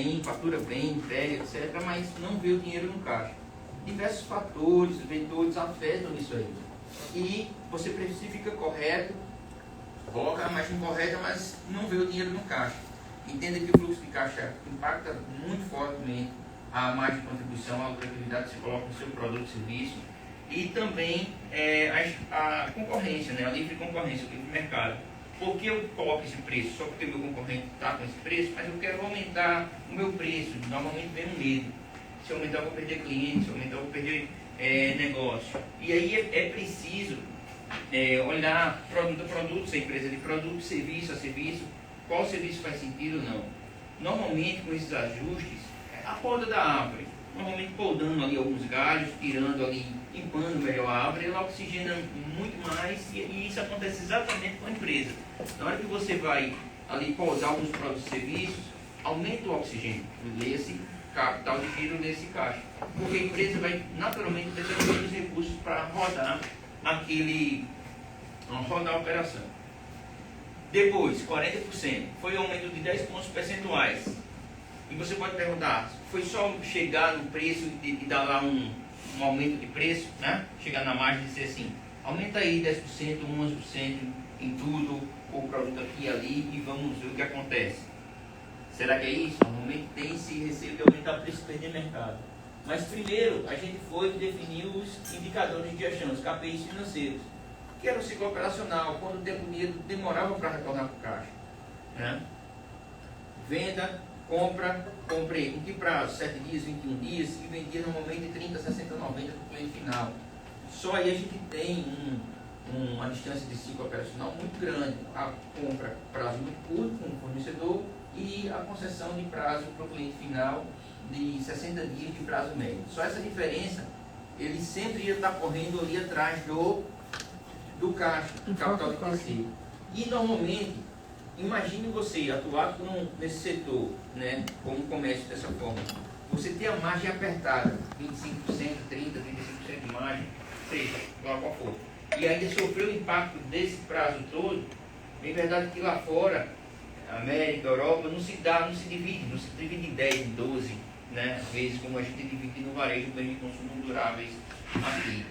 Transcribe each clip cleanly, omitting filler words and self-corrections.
bem, fatura bem, entrega, etc., mas não vê o dinheiro no caixa. Diversos fatores, vetores afetam nisso aí. E você precifica correto, coloca a margem correta, mas não vê o dinheiro no caixa. Entenda que o fluxo de caixa impacta muito fortemente a margem de contribuição, a lucratividade que você coloca no seu produto e serviço, e também a concorrência, né? A livre concorrência, o livre mercado. Por que eu coloco esse preço? Só porque o meu concorrente está com esse preço, mas eu quero aumentar o meu preço. Normalmente vem um medo. Se eu aumentar, eu vou perder cliente, se eu aumentar, eu vou perder negócio. E aí é preciso olhar produto a produto, se a empresa de produto, serviço a serviço, qual serviço faz sentido ou não. Normalmente, com esses ajustes, a poda da árvore, normalmente podando ali alguns galhos, tirando ali, limpando melhor a árvore, ela oxigena muito mais e isso acontece exatamente com a empresa. Na hora que você vai ali podar alguns produtos e serviços, aumenta o oxigênio nesse capital de giro nesse caixa, porque a empresa vai naturalmente ter todos os recursos para rodar rodar a operação. Depois, 40%, foi um aumento de 10 pontos percentuais. E você pode perguntar, foi só chegar no preço e dar lá um aumento de preço, né? Chegar na margem e dizer assim, aumenta aí 10%, 11% em tudo, o produto aqui e ali, e vamos ver o que acontece. Será que é isso? Normalmente tem esse receio de aumentar o preço e perder mercado. Mas primeiro, a gente foi definir os indicadores de gestão, os KPIs financeiros, que era o ciclo operacional, quanto tempo o dinheiro demorava para retornar para o caixa. Né? Venda, comprei, em que prazo? 7 dias, 21 dias, e vendia normalmente 30, 60, 90 para o cliente final. Só aí a gente tem uma distância de ciclo operacional muito grande. A compra, prazo muito curto com o fornecedor, e a concessão de prazo para o cliente final de 60 dias de prazo médio. Só essa diferença, ele sempre ia estar correndo ali atrás do caixa, do capital de tecido. E normalmente, imagine você atuar nesse setor, né, como comércio dessa forma. Você tem a margem apertada, 25%, 30%, 35% de margem, seja, qual for. E ainda sofreu o impacto desse prazo todo. É verdade que lá fora, América, Europa, não se divide em 10, em 12, né, vezes como a gente divide no varejo bem de consumo duráveis aqui.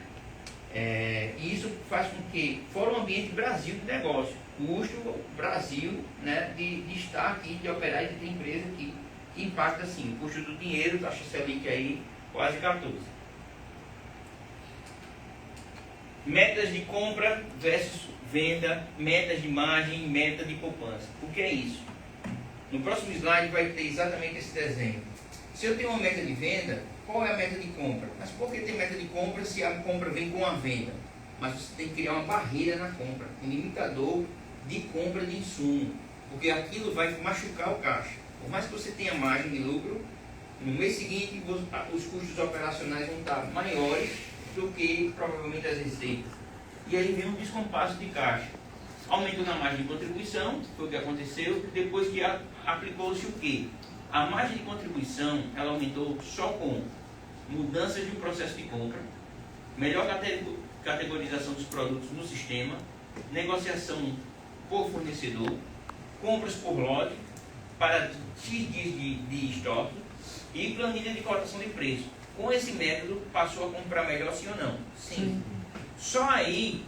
E isso faz com que, fora um ambiente Brasil de negócio, custo Brasil, né, de estar aqui, de operar e de ter empresa aqui, que impacta assim, o custo do dinheiro, taxa Selic aí, quase 14. Metas de compra versus venda, metas de margem e meta de poupança. O que é isso? No próximo slide vai ter exatamente esse desenho. Se eu tenho uma meta de venda, qual é a meta de compra? Mas por que tem meta de compra se a compra vem com a venda? Mas você tem que criar uma barreira na compra, um limitador de compra de insumo, porque aquilo vai machucar o caixa. Por mais que você tenha margem de lucro, no mês seguinte os custos operacionais vão estar maiores do que provavelmente as receitas. E aí vem um descompasso de caixa. Aumentou na margem de contribuição, foi o que aconteceu, depois que aplicou-se o quê? A margem de contribuição, ela aumentou só com mudanças de processo de compra, melhor categorização dos produtos no sistema, negociação por fornecedor, compras por lote, para X dias de estoque e planilha de cotação de preço. Com esse método, passou a comprar melhor, sim ou não? Sim. Só aí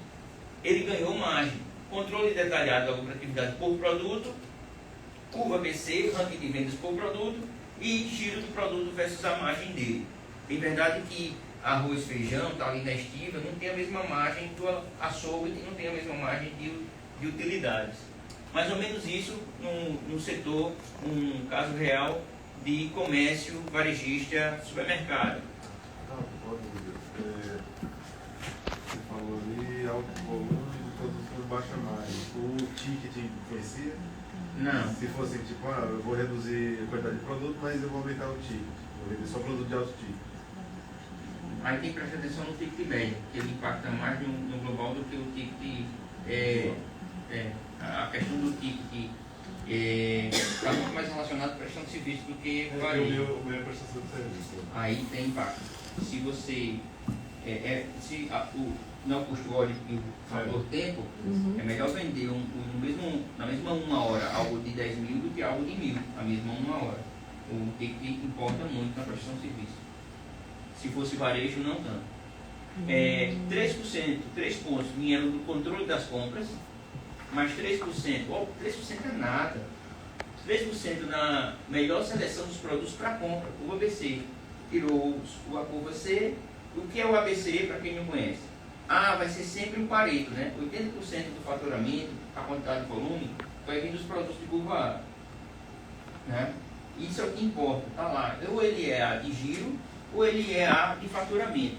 ele ganhou margem. Controle detalhado da lucratividade por produto, curva BC, ranking de vendas por produto e giro do produto versus a margem dele. Tem verdade que arroz, feijão, está ali na estiva, não tem a mesma margem do açougue e não tem a mesma margem de utilidades. Mais ou menos isso no setor, um caso real de comércio varejista supermercado. Você falou ali alto volume de produtos baixa margem. O ticket influencia? Não. Se fosse tipo, eu vou reduzir a quantidade de produto, mas eu vou aumentar o ticket. Vou vender só produto de alto ticket. Aí tem que prestar atenção no ticket médio, que ele impacta mais no global do que o ticket. A questão do ticket está muito mais relacionado com a prestação de serviço do que varejo. O meu é prestação de serviço. Aí tem impacto. Se você não o custo hora e o fator tempo, é melhor vender na mesma uma hora algo de 10 mil do que algo de 1.000, a mesma uma hora. O ticket importa muito na prestação de serviço. Se fosse varejo, não tanto. 3%, 3 pontos vieram do controle das compras, mais 3%, 3% é nada. 3% na melhor seleção dos produtos para compra, o ABC. Tirou o ABC. O que é o ABC, para quem não conhece? Vai ser sempre um Pareto, né? 80% do faturamento, a quantidade de volume, vai vir dos produtos de curva A. Né? Isso é o que importa, tá lá. Ou ele é A de giro, ou ele é A de faturamento.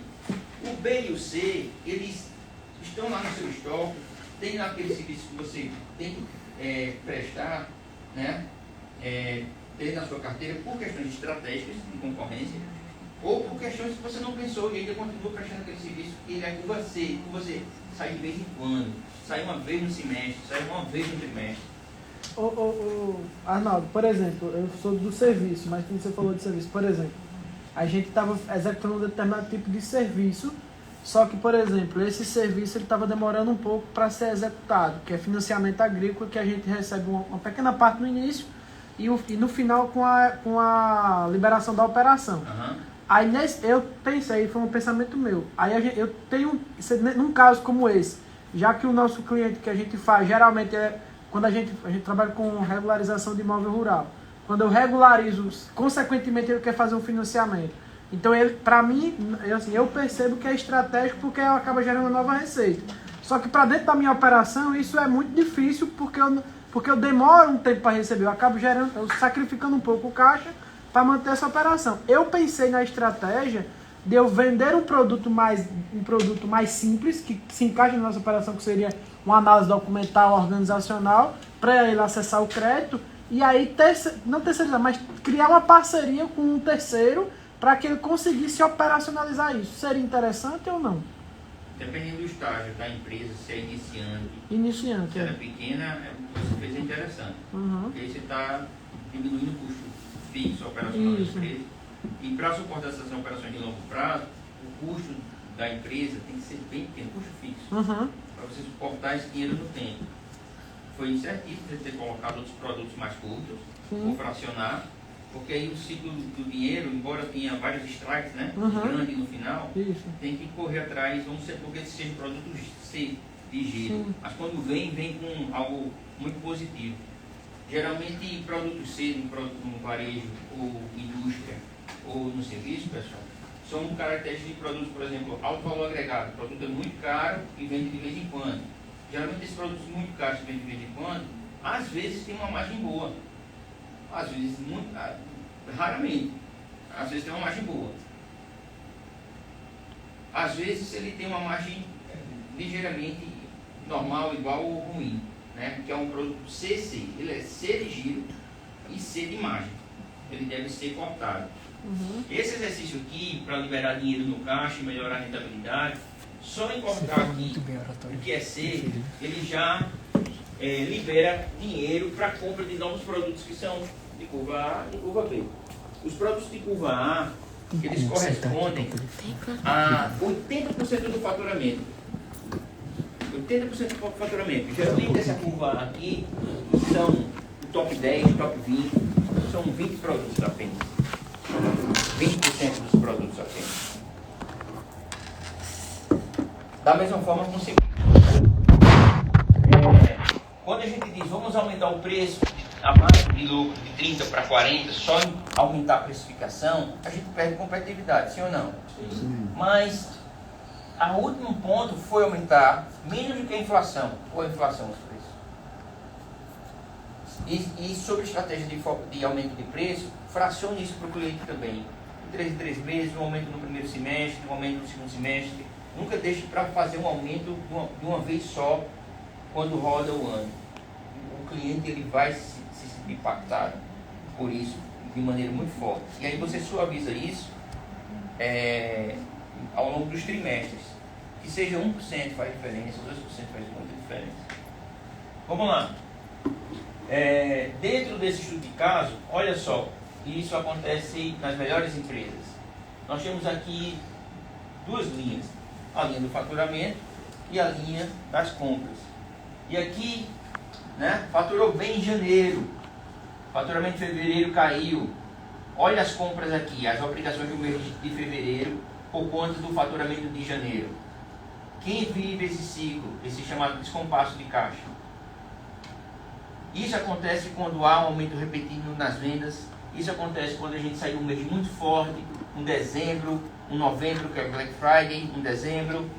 O B e o C, eles estão lá no seu estoque, tem lá aquele serviço que você tem que prestar, né? Ter na sua carteira por questões estratégicas de concorrência, ou por questões que você não pensou e ainda continua prestando aquele serviço que ele é com você sai de vez em quando, sai uma vez no semestre, sai uma vez no trimestre. Arnaldo, por exemplo, eu sou do serviço, mas como você falou de serviço, por exemplo, a gente estava executando um determinado tipo de serviço, só que, por exemplo, esse serviço estava demorando um pouco para ser executado, que é financiamento agrícola, que a gente recebe uma pequena parte no início e no final com a liberação da operação. Uhum. Aí eu pensei, foi um pensamento meu, aí eu tenho, num caso como esse, já que o nosso cliente que a gente faz, geralmente quando a gente trabalha com regularização de imóvel rural, quando eu regularizo, consequentemente ele quer fazer um financiamento. Então, para mim, eu percebo que é estratégico porque acaba gerando uma nova receita. Só que para dentro da minha operação, isso é muito difícil porque eu demoro um tempo para receber. Eu acabo sacrificando um pouco o caixa para manter essa operação. Eu pensei na estratégia de eu vender um produto mais simples, que se encaixa na nossa operação, que seria uma análise documental organizacional, para ele acessar o crédito, e aí, não terceirizar, mas criar uma parceria com um terceiro para que ele conseguisse operacionalizar isso. Seria interessante ou não? Dependendo do estágio da empresa, se é iniciante. Iniciante, se ela é pequena, você fez interessante. Porque aí você está diminuindo o custo fixo operacional da empresa. E para suportar essas operações de longo prazo, o custo da empresa tem que ser bem pequeno, custo fixo. Para você suportar esse dinheiro no tempo. Foi certíssimo você ter colocado outros produtos mais curtos, ou fracionar, porque aí o ciclo do dinheiro, embora tenha vários strikes, né? Grande no final, tem que correr atrás, vamos ser porque seja um produto C de giro. Mas quando vem com algo muito positivo. Geralmente produtos C no varejo, ou indústria, ou no serviço, pessoal, são características de produtos, por exemplo, alto valor agregado. O produto é muito caro e vende de vez em quando. Geralmente esses produtos muito caros que vendem de vez em quando, às vezes tem uma margem boa. Às vezes, raramente. Às vezes tem uma margem boa. Às vezes ele tem uma margem ligeiramente normal, igual ou ruim, né? Que é um produto CC. Ele é C de giro e C de margem. Ele deve ser cortado. Esse exercício aqui, para liberar dinheiro no caixa e melhorar a rentabilidade, só em cortar aqui o que é C, ele já libera dinheiro para compra de novos produtos que são de curva A e curva B. Os produtos de curva A, eles correspondem a 80% do faturamento. 80% do faturamento. Geralmente essa curva A aqui são o top 10, top 20, são 20 produtos apenas. 20% dos produtos apenas. Da mesma forma com o seguinte. Quando a gente diz vamos aumentar o preço, a margem de lucro de 30 para 40, só em aumentar a precificação, a gente perde competitividade, sim ou não? Sim. Mas o último ponto foi aumentar menos do que a inflação, ou a inflação dos preços. E sobre a estratégia de aumento de preço, fracione isso para o cliente também. De 3 em 3 meses, um aumento no primeiro semestre, um aumento no segundo semestre. Nunca deixe para fazer um aumento de uma vez só quando roda o ano. O cliente ele vai se sentir impactado por isso de maneira muito forte. E aí você suaviza isso ao longo dos trimestres. Que seja 1% faz diferença, 2% faz muita diferença. Vamos lá. Dentro desse estudo de caso, olha só, isso acontece nas melhores empresas. Nós temos aqui duas linhas. A linha do faturamento e a linha das compras. E aqui, né, faturou bem em janeiro. Faturamento em fevereiro caiu. olha as compras aqui, as obrigações do mês de fevereiro por conta do faturamento de janeiro. Quem vive esse ciclo, esse chamado descompasso de caixa? Isso acontece quando há um aumento repetido nas vendas. Isso acontece quando a gente sai de um mês muito forte, um dezembro, um novembro, que é Black Friday, um dezembro,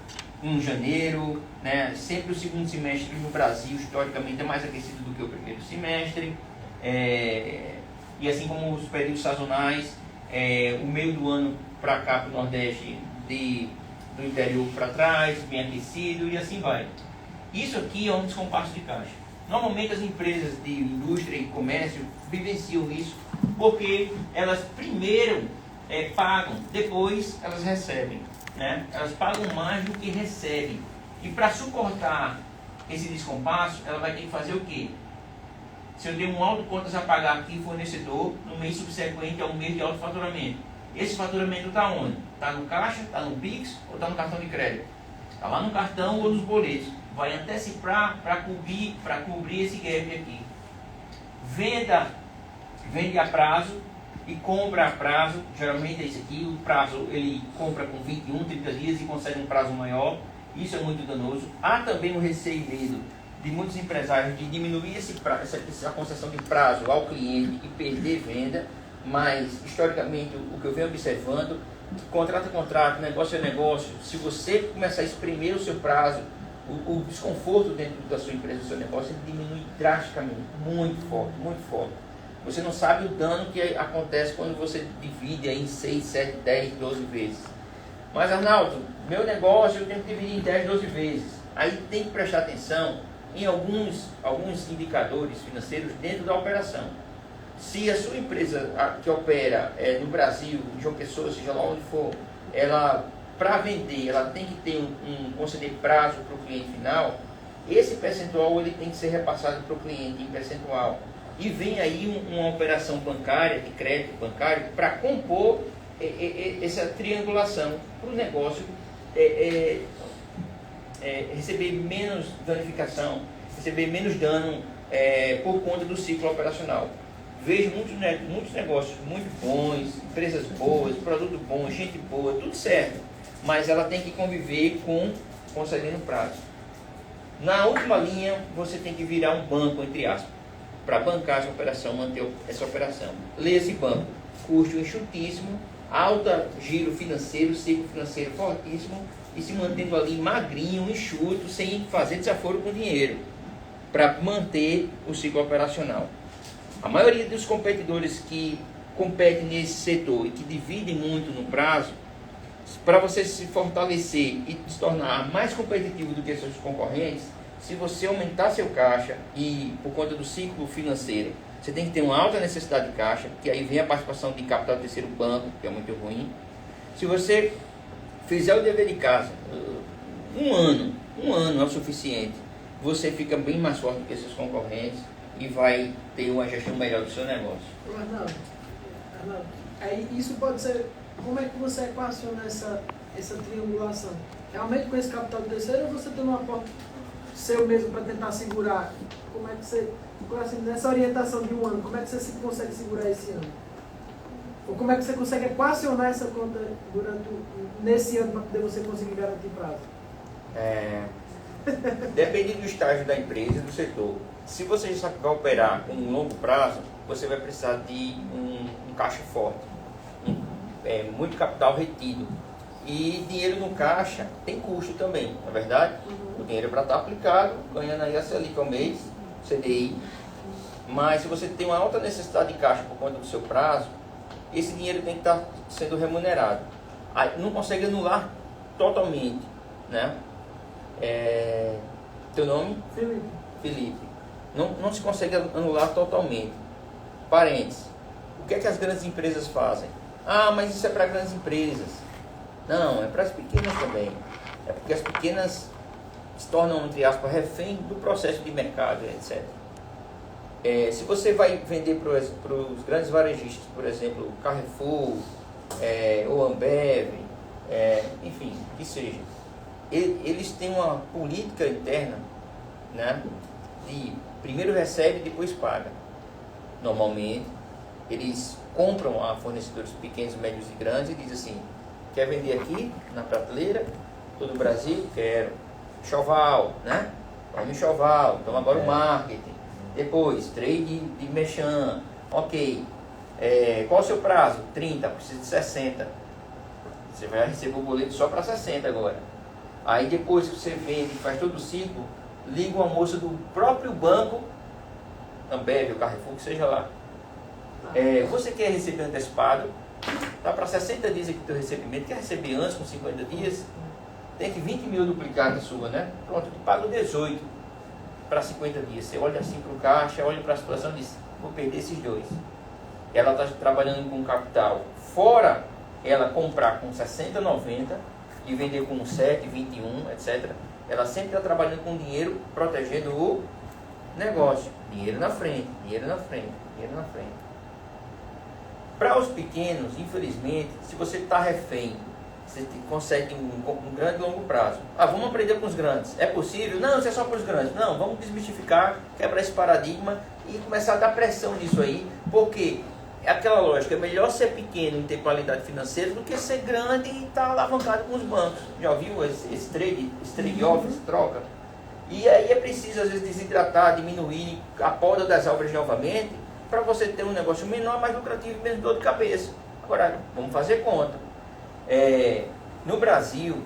um janeiro, né? Sempre o segundo semestre no Brasil, historicamente, é mais aquecido do que o primeiro semestre. E assim como os períodos sazonais, o meio do ano para cá, para o Nordeste, do interior para trás, bem aquecido e assim vai. Isso aqui é um descompasso de caixa. Normalmente as empresas de indústria e comércio vivenciam isso porque elas primeiro pagam, depois elas recebem, né? Elas pagam mais do que recebem. E para suportar esse descompasso, ela vai ter que fazer o quê? Se eu tenho um alto contas a pagar aqui, fornecedor, no mês subsequente é um mês de alto faturamento. Esse faturamento está onde? Está no caixa, está no Pix ou está no cartão de crédito? Está lá no cartão ou nos boletos. Vai antecipar para cobrir esse gap aqui. Vende a prazo e compra a prazo. Geralmente é esse aqui. O prazo ele compra com 21, 30 dias e consegue um prazo maior. Isso é muito danoso. Há também o receio e medo de muitos empresários de diminuir essa concessão de prazo ao cliente e perder venda. Mas, historicamente, o que eu venho observando, contrato é contrato, negócio é negócio. Se você começar a espremer o seu prazo, o desconforto dentro da sua empresa, do seu negócio, ele diminui drasticamente, muito forte. Você não sabe o dano que acontece quando você divide aí em 6, 7, 10, 12 vezes. Mas, Arnaldo, meu negócio eu tenho que dividir em 10, 12 vezes. Aí tem que prestar atenção em alguns indicadores financeiros dentro da operação. Se a sua empresa que opera no Brasil, em João Pessoa, seja lá onde for, ela, para vender, ela tem que ter conceder prazo para o cliente final, esse percentual ele tem que ser repassado para o cliente em percentual. E vem aí uma operação bancária, de crédito bancário, para compor essa triangulação para o negócio receber menos danificação, receber menos dano por conta do ciclo operacional. Vejo muitos negócios muito bons, empresas boas, produto bom, gente boa, tudo certo. Mas ela tem que conviver com concedendo prazo. Na última linha, você tem que virar um banco, entre aspas, para bancar essa operação, manter essa operação. Lê esse banco. Custo enxutíssimo, alta giro financeiro, ciclo financeiro fortíssimo e se mantendo ali magrinho, enxuto, sem fazer desaforo com dinheiro, para manter o ciclo operacional. A maioria dos competidores que competem nesse setor e que dividem muito no prazo, para você se fortalecer e se tornar mais competitivo do que seus concorrentes, se você aumentar seu caixa e por conta do ciclo financeiro, você tem que ter uma alta necessidade de caixa, que aí vem a participação de capital do terceiro banco, que é muito ruim. Se você fizer o dever de casa, um ano é o suficiente, você fica bem mais forte do que seus concorrentes e vai ter uma gestão melhor do seu negócio. Arnaldo, aí isso pode ser, como é que você equaciona essa triangulação? Realmente com esse capital do terceiro ou você tem um aporte seu mesmo para tentar segurar? Como é que você, assim, nessa orientação de um ano, como é que você consegue segurar esse ano? Ou como é que você consegue equacionar essa conta nesse ano para poder você conseguir garantir prazo? Depende do estágio da empresa e do setor. Se você já vai operar com um longo prazo, você vai precisar de um caixa forte, muito capital retido. E dinheiro no caixa tem custo também, não é verdade? O dinheiro para estar aplicado, ganhando aí a Selic ao mês, CDI. Mas se você tem uma alta necessidade de caixa por conta do seu prazo, esse dinheiro tem que estar sendo remunerado. Aí não consegue anular totalmente, né? Teu nome? Felipe. Não se consegue anular totalmente. Parênteses. O que é que as grandes empresas fazem? Ah, mas isso é para grandes empresas. Não, é para as pequenas também. É porque as pequenas se tornam, entre aspas, refém do processo de mercado, etc. Se você vai vender para os grandes varejistas, por exemplo, Carrefour, ou Ambev, enfim, que seja, eles têm uma política interna, né, de primeiro recebe e depois paga. Normalmente, Eles compram a fornecedores pequenos, médios e grandes e dizem assim, quer vender aqui na prateleira, todo o Brasil? Quero. Enxoval, né? Vamos enxoval, então agora o marketing. Depois, trade de merchan, ok. Qual o seu prazo? 30, precisa de 60. Você vai receber o boleto só para 60 agora. Aí depois que você vende, faz todo o ciclo, liga uma moça do próprio banco, Ambev, o Carrefour, que seja lá. Você quer receber antecipado? Está para 60 dias aqui o teu recebimento. Quer receber antes, com 50 dias? Tem que 20 mil duplicadas sua, né? Pronto, eu te pago 18 para 50 dias. Você olha assim para o caixa, olha para a situação e diz, vou perder esses dois. Ela está trabalhando com capital, fora ela comprar com 60, 90 e vender com 7, 21, etc. Ela sempre está trabalhando com dinheiro, protegendo o negócio. Dinheiro na frente, dinheiro na frente, dinheiro na frente. Para os pequenos, infelizmente, se você está refém, você consegue um grande e longo prazo. Vamos aprender com os grandes. É possível? Não, isso é só para os grandes. Não, vamos desmistificar, quebrar esse paradigma e começar a dar pressão nisso aí, porque é aquela lógica, é melhor ser pequeno e ter qualidade financeira do que ser grande e estar alavancado com os bancos. Já ouviu esse trade-off, essa troca? E aí é preciso, às vezes, desidratar, diminuir a poda das árvores novamente, para você ter um negócio menor, mais lucrativo, menos dor de cabeça. Agora, vamos fazer conta. No Brasil,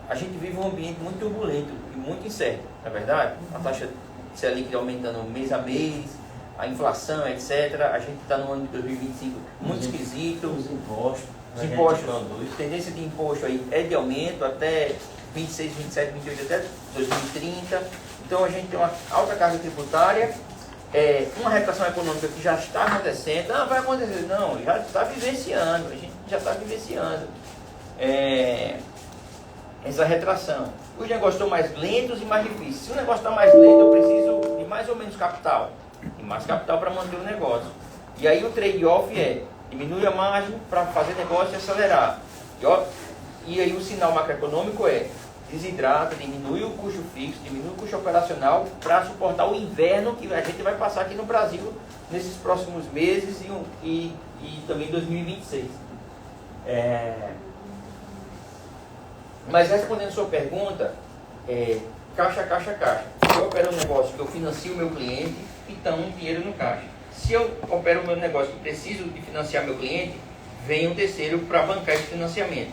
a gente vive um ambiente muito turbulento e muito incerto, não é verdade? A taxa de Selic aumentando mês a mês, a inflação, etc. A gente está no ano de 2025 muito esquisito. Os impostos. Os impostos, tendência de imposto aí é de aumento até 26, 27, 28, até 2030. Então a gente tem uma alta carga tributária, uma retração econômica que já está acontecendo. Não, vai acontecer. Não, já está vivenciando. A gente já está vivenciando essa retração. Os negócios estão mais lentos e mais difíceis. Se o negócio está mais lento, eu preciso de mais ou menos capital. E mais capital para manter o negócio. E aí o trade-off diminui a margem para fazer negócio e acelerar. E aí o sinal macroeconômico desidrata, diminui o custo fixo, diminui o custo operacional para suportar o inverno que a gente vai passar aqui no Brasil nesses próximos meses e também 2026. Mas respondendo a sua pergunta, caixa. Se eu opero um negócio que eu financio o meu cliente, então dinheiro no caixa. Se eu opero o meu negócio que preciso de financiar meu cliente, vem um terceiro para bancar esse financiamento.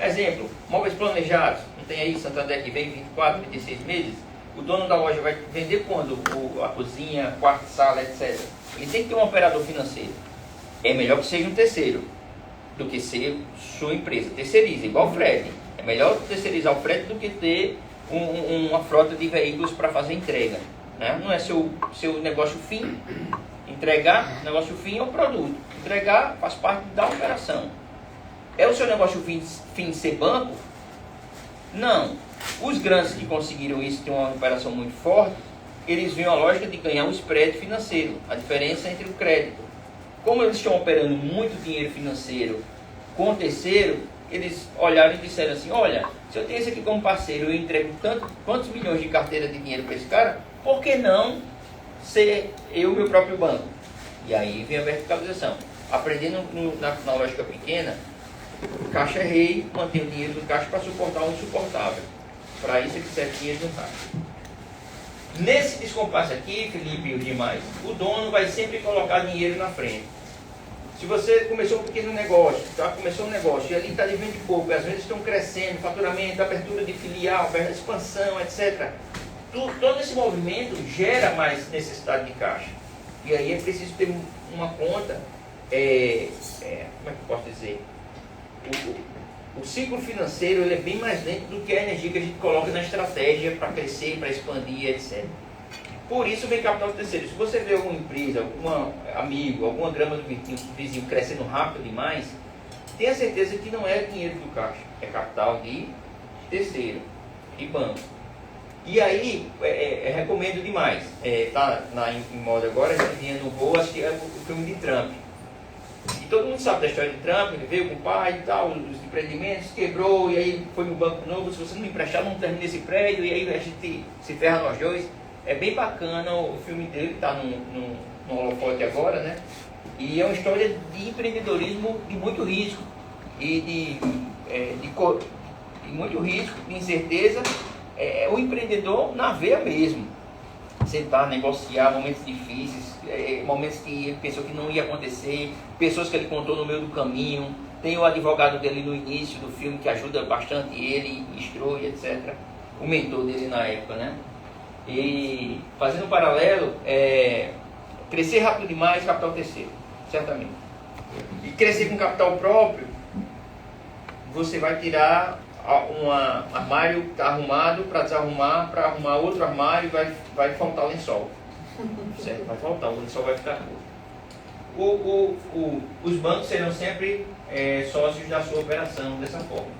Exemplo, móveis planejados. Não tem aí Santander que vem 24, 26 meses? O dono da loja vai vender quando? A cozinha, quarto, sala, etc. Ele tem que ter um operador financeiro. É melhor que seja um terceiro do que ser sua empresa. Terceiriza, igual o frete. É melhor terceirizar o frete do que ter uma frota de veículos para fazer entrega. Né? Não é seu negócio fim. Entregar, negócio fim é o produto. Entregar faz parte da operação. É o seu negócio fim de ser banco? Não. Os grandes que conseguiram isso, têm uma operação muito forte, eles viram a lógica de ganhar um spread financeiro, a diferença entre o crédito. Como eles estão operando muito dinheiro financeiro com o terceiro, eles olharam e disseram assim, olha, se eu tenho esse aqui como parceiro, eu entrego quantos milhões de carteira de dinheiro para esse cara, por que não ser eu meu próprio banco? E aí vem a verticalização. Aprendendo na lógica pequena, o caixa é rei, mantém o dinheiro no caixa para suportar o insuportável. Para isso ele serve dinheiro no caixa. Nesse descompasso aqui, Felipe e os demais, o dono vai sempre colocar dinheiro na frente. Se você começou um pequeno negócio, começou um negócio e ali está devendo pouco, às vezes estão crescendo, faturamento, abertura de filial, expansão, etc. Todo esse movimento gera mais necessidade de caixa. E aí é preciso ter uma conta, como é que eu posso dizer? O ciclo financeiro ele é bem mais lento do que a energia que a gente coloca na estratégia para crescer, para expandir, etc. Por isso vem capital terceiro. Se você vê alguma empresa, algum amigo, alguma grama do vizinho crescendo rápido demais, tenha certeza que não é dinheiro do caixa, é capital de terceiro, de banco. E aí, recomendo demais. Tá em moda agora, a gente vinha no voo, acho que é o filme de Trump. E todo mundo sabe da história de Trump, ele veio com o pai e tal, os empreendimentos, quebrou, e aí foi no banco novo, se você não emprestar, não termina esse prédio, e aí a gente se ferra nós dois. É bem bacana, o filme dele está no holofote agora, né? E é uma história de empreendedorismo de muito risco e de muito risco, de incerteza. O empreendedor na veia mesmo. Sentar, negociar, momentos difíceis, momentos que ele pensou que não ia acontecer, pessoas que ele contou no meio do caminho. Tem o advogado dele no início do filme que ajuda bastante ele, instrui, etc. O mentor dele na época, né? E fazendo um paralelo, crescer rápido demais, capital terceiro, certamente. E crescer com capital próprio, você vai tirar um armário que está arrumado para desarrumar, para arrumar outro armário, vai faltar lençol. Certo? Vai faltar, o lençol vai ficar curto. Os bancos serão sempre sócios da sua operação dessa forma.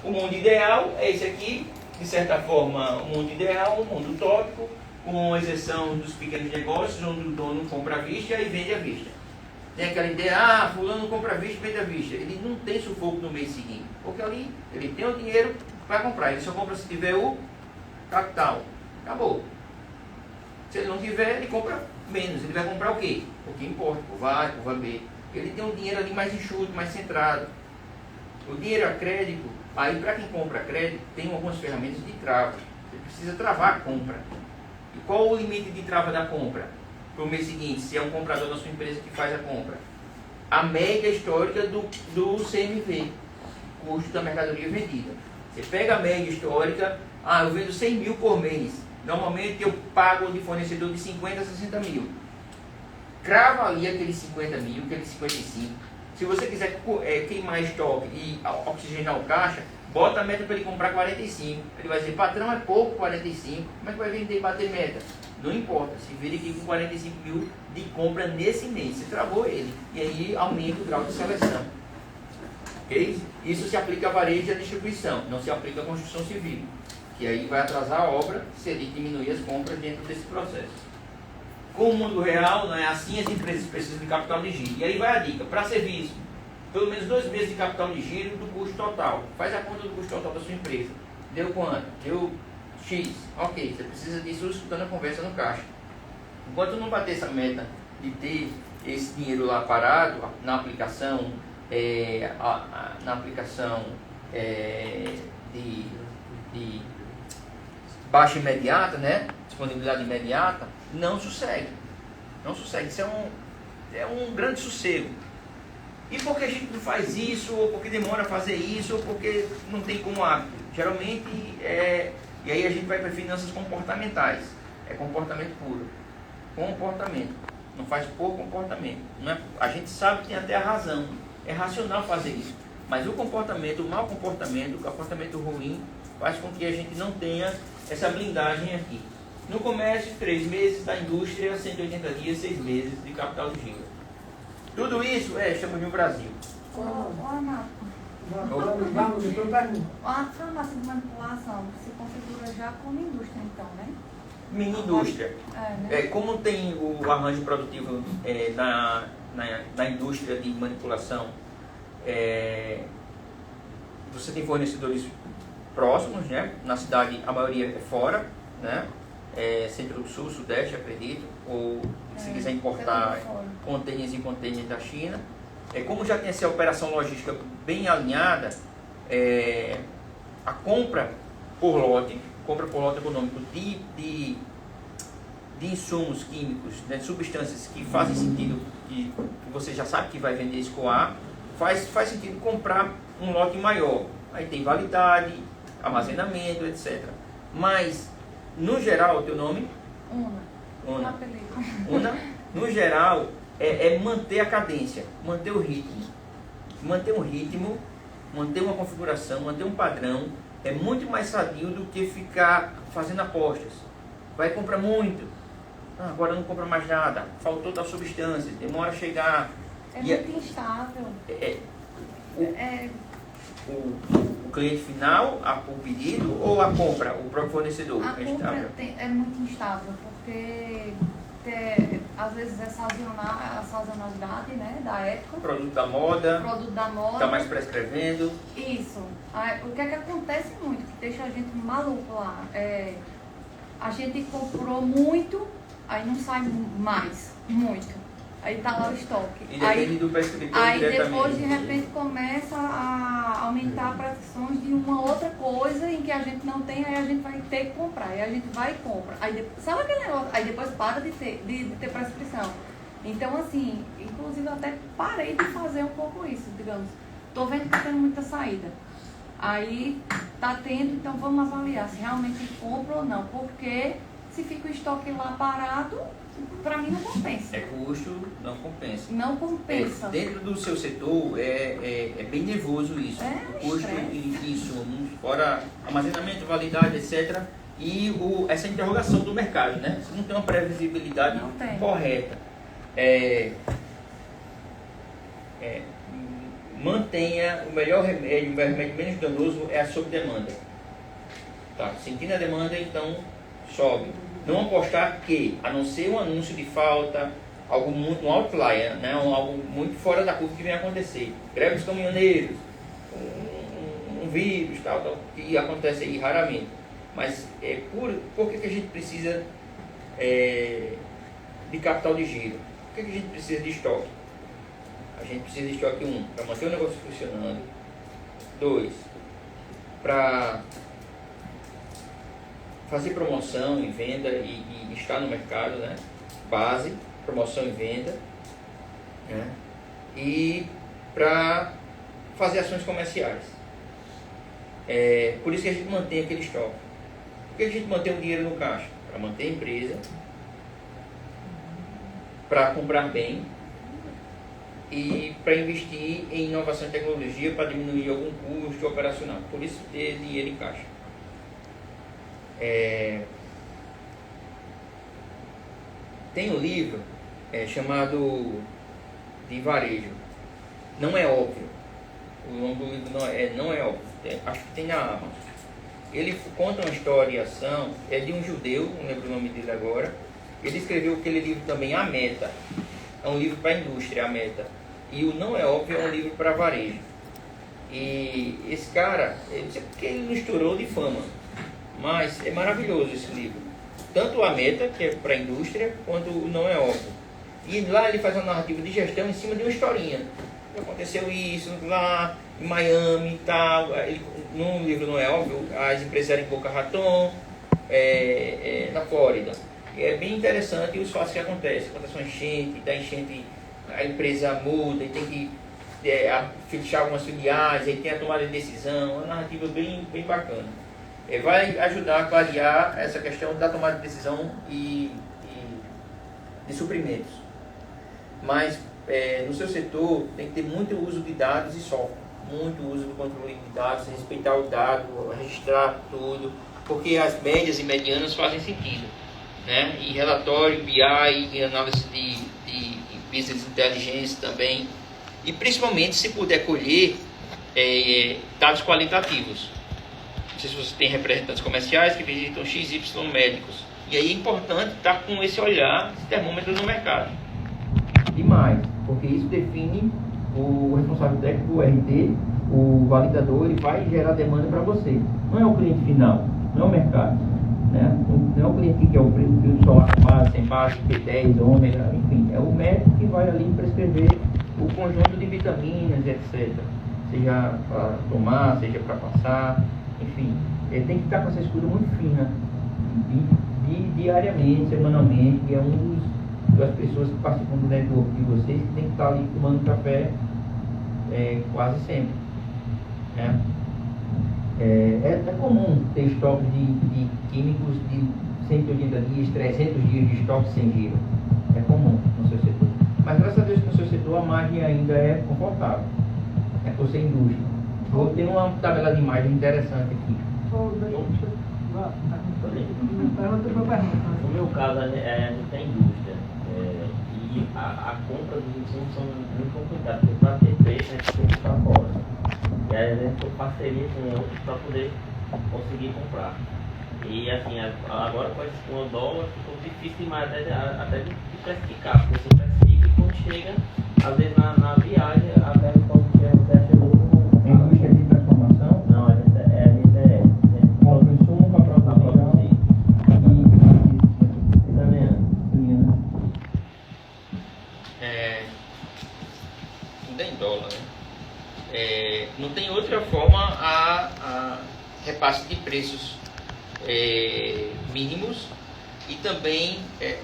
O mundo ideal é esse aqui, de certa forma, o mundo ideal, um mundo utópico, com exceção dos pequenos negócios, onde o dono compra à vista e vende à vista. Tem aquela ideia, fulano compra à vista e vende à vista. Ele não tem sufoco no mês seguinte, porque ali ele tem o dinheiro para comprar, ele só compra se tiver o capital. Acabou. Se ele não tiver, ele compra menos. Ele vai comprar o quê? O que importa, o VA, o VAB. Ele tem um dinheiro ali mais enxuto, mais centrado. O dinheiro a crédito, aí para quem compra a crédito, tem algumas ferramentas de trava. Você precisa travar a compra. E qual o limite de trava da compra? Para o mês seguinte, se é um comprador da sua empresa que faz a compra. A média histórica do CMV, custo da mercadoria vendida. Você pega a média histórica, eu vendo 100 mil por mês. Normalmente eu pago de fornecedor de 50 a 60 mil. Crava ali aqueles 50 mil, aqueles 55. Se você quiser queimar estoque e oxigenar o caixa, bota a meta para ele comprar 45. Ele vai dizer, patrão, é pouco 45, como é que vai vender e bater meta? Não importa, se vira aqui com 45 mil de compra nesse mês, você travou ele. E aí aumenta o grau de seleção. Ok? Isso se aplica a varejo e a distribuição, não se aplica à construção civil. Que aí vai atrasar a obra se ele diminuir as compras dentro desse processo. Com o mundo real, não é assim, as empresas precisam de capital de giro. E aí vai a dica, para serviço, pelo menos 2 meses de capital de giro do custo total. Faz a conta do custo total da sua empresa. Deu quanto? Deu X. Ok, você precisa disso escutando a conversa no caixa. Enquanto não bater essa meta de ter esse dinheiro lá parado, na aplicação, de baixa imediata, né? Disponibilidade imediata, não sossegue. Não sossegue. Isso é um grande sossego. E por que a gente não faz isso, ou porque demora a fazer isso, ou porque não tem como hábito? Geralmente, e aí a gente vai para finanças comportamentais. É comportamento puro. Comportamento. Não faz por comportamento. Não é, a gente sabe que tem até a razão. É racional fazer isso. Mas o comportamento, o mau comportamento, o comportamento ruim, faz com que a gente não tenha essa blindagem aqui. No comércio, 3 meses, da indústria, 180 dias, 6 meses de capital de giro. Tudo isso estamos no Brasil. A farmácia de manipulação se configura já como indústria, então, né? Mini indústria. Né? Como tem o arranjo produtivo na indústria de manipulação, você tem fornecedores próximos, né? Na cidade a maioria é fora, né? Centro do Sul, Sudeste, acredito, ou se quiser importar contêineres e contêineres da China. Como já tem essa operação logística bem alinhada, a compra por lote econômico de insumos químicos, né, de substâncias que fazem sentido, que você já sabe que vai vender escoar, faz sentido comprar um lote maior. Aí tem validade, armazenamento, etc. Mas, no geral, o teu nome? Una. No geral, é manter a cadência, manter o ritmo. Manter um ritmo, manter uma configuração, manter um padrão, é muito mais sadio do que ficar fazendo apostas. Vai comprar muito, agora não compra mais nada, faltou tal substância, demora a chegar. Muito instável. O cliente final, o pedido ou a compra, o próprio fornecedor? A compra é muito instável, porque às vezes é a sazonalidade, né, da época. Produto da moda. Está mais prescrevendo. Isso. O que é que acontece muito, que deixa a gente maluco lá, a gente comprou muito, aí não sai mais, muito. Aí tá lá o estoque. E depende Aí, do prescritor aí diretamente. depois, de repente, começa a aumentar prescrições de uma outra coisa em que a gente não tem, aí a gente vai ter que comprar. Aí a gente vai e compra. Aí, sabe aquele negócio? Aí depois para de ter prescrição. Então, assim, inclusive eu até parei de fazer um pouco isso, digamos. Tô vendo que tá tendo muita saída. Aí tá tendo, então vamos avaliar se realmente compra ou não. Porque se fica o estoque lá parado, pra mim não compensa. É custo, não compensa. Não compensa. Dentro do seu setor é bem nervoso isso. É, O custo estresse. de insumos, fora armazenamento, validade, etc. E essa interrogação do mercado, né? Você não tem uma previsibilidade Não tem. correta. Mantenha o melhor remédio, o remédio menos danoso é a sobredemanda. Tá? Sentindo a demanda, então sobe. Não apostar que, a não ser um anúncio de falta, algo muito, um outlier, né? Algo muito fora da curva que vem acontecer. Greve dos caminhoneiros, um vírus, tal, que acontece aí raramente. Mas por que a gente precisa de capital de giro? Por que a gente precisa de estoque? A gente precisa de estoque, para manter o negócio funcionando. 2, para fazer promoção e venda e estar no mercado, né? Base, promoção e venda, né? E para fazer ações comerciais. Por isso que a gente mantém aquele estoque. Por que a gente mantém o dinheiro no caixa? Para manter a empresa, para comprar bem e para investir em inovação e tecnologia para diminuir algum custo operacional. Por isso ter dinheiro em caixa. Tem um livro chamado de varejo. Não é óbvio. O nome do livro não é óbvio. Acho que tem na Amazon. Ele conta uma história e ação. É de um judeu, não lembro o nome dele agora. Ele escreveu aquele livro também, A Meta. É um livro para a indústria, A Meta. E o Não é Óbvio é um livro para varejo. E esse cara, eu não sei porque ele não estourou de fama, mas é maravilhoso esse livro. Tanto A Meta, que é para a indústria, quanto o Não é Óbvio. E lá ele faz uma narrativa de gestão em cima de uma historinha. Aconteceu isso lá em Miami e tal. No livro Não é Óbvio, as empresas eram em Boca Raton, na Flórida. E é bem interessante os fatos que acontecem. Acontece uma enchente, da enchente a empresa muda e tem que fechar algumas filiais, aí tem a tomada de decisão. Uma narrativa bem bacana. Vai ajudar a clarear essa questão da tomada de decisão e de suprimentos. Mas no seu setor tem que ter muito uso de dados e software, muito uso do controle de dados, respeitar o dado, registrar tudo, porque as médias e medianas fazem sentido, né? E relatório, BI, e análise de business intelligence também, e principalmente se puder colher dados qualitativos. Não sei se você tem representantes comerciais que visitam XY médicos, e aí é importante estar com esse olhar, esse termômetro no mercado. Demais, porque isso define o responsável técnico, o RT, o validador, ele vai gerar demanda para você. Não é o cliente final, não é o mercado, né? Não é o cliente que é o filtro solar com base, sem base, P10, ômega, enfim, é o médico que vai ali prescrever o conjunto de vitaminas, etc. Seja para tomar, seja para passar, enfim, ele tem que estar com essa escuta muito fina, diariamente, semanalmente, que é das pessoas que participam do network de vocês, que tem que estar ali tomando café quase sempre, né? É comum ter estoque de químicos de 180 dias, 300 dias de estoque sem giro. É comum no seu setor. Mas graças a Deus que no seu setor a margem ainda é confortável. É por ser indústria. Vou ter uma tabela de imagem interessante aqui. No meu caso, a gente tem indústria. E a compra dos insumos são muito complicadas, porque para ter preço a gente tem que ir para fora. E aí a gente tem parceria com outros para poder conseguir comprar. E assim, agora com o dólar ficou difícil demais até de precificar, porque você precifica e quando chega, às vezes na viagem, a pergunta que você chegou. Indústria de transformação? Não, a gente Compra o insumo para produzir. não tem outra forma a repasse de preços mínimos. E também,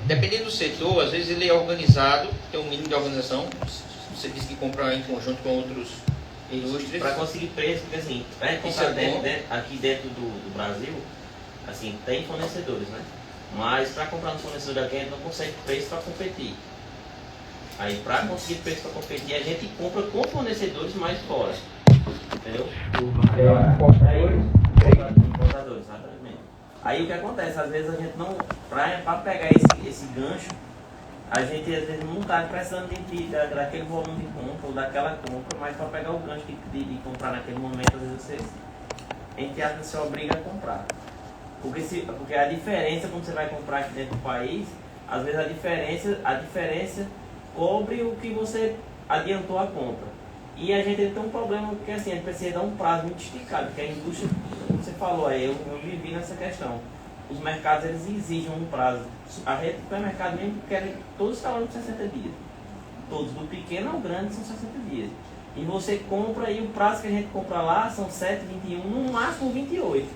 dependendo do setor, às vezes ele é organizado, tem um mínimo de organização. Você disse que compra em conjunto com outros indústrias. Para conseguir preço, porque assim, para Isso é bom. aqui dentro do Brasil, assim, tem fornecedores, né? Mas para comprar no fornecedor aqui, a gente não consegue preço para competir. Aí, para conseguir preço para competir, a gente compra com fornecedores mais fora. Entendeu? Importadores, exatamente. Aí o que acontece? Às vezes a gente não. Para pegar esse gancho, a gente às vezes não está precisando daquele volume de compra ou daquela compra, mas para pegar o gancho de comprar naquele momento, às vezes a gente se obriga a comprar. Porque a diferença, quando você vai comprar aqui dentro do país, às vezes a diferença cobre o que você adiantou a compra. E a gente tem um problema, porque assim, a gente precisa dar um prazo muito esticado, porque a indústria, como você falou aí, eu vivi nessa questão. Os mercados, eles exigem um prazo. A rede do supermercado mesmo querem todos os salários de 60 dias. Todos, do pequeno ao grande, são 60 dias. E você compra, e o prazo que a gente compra lá são 7, 21, no máximo 28.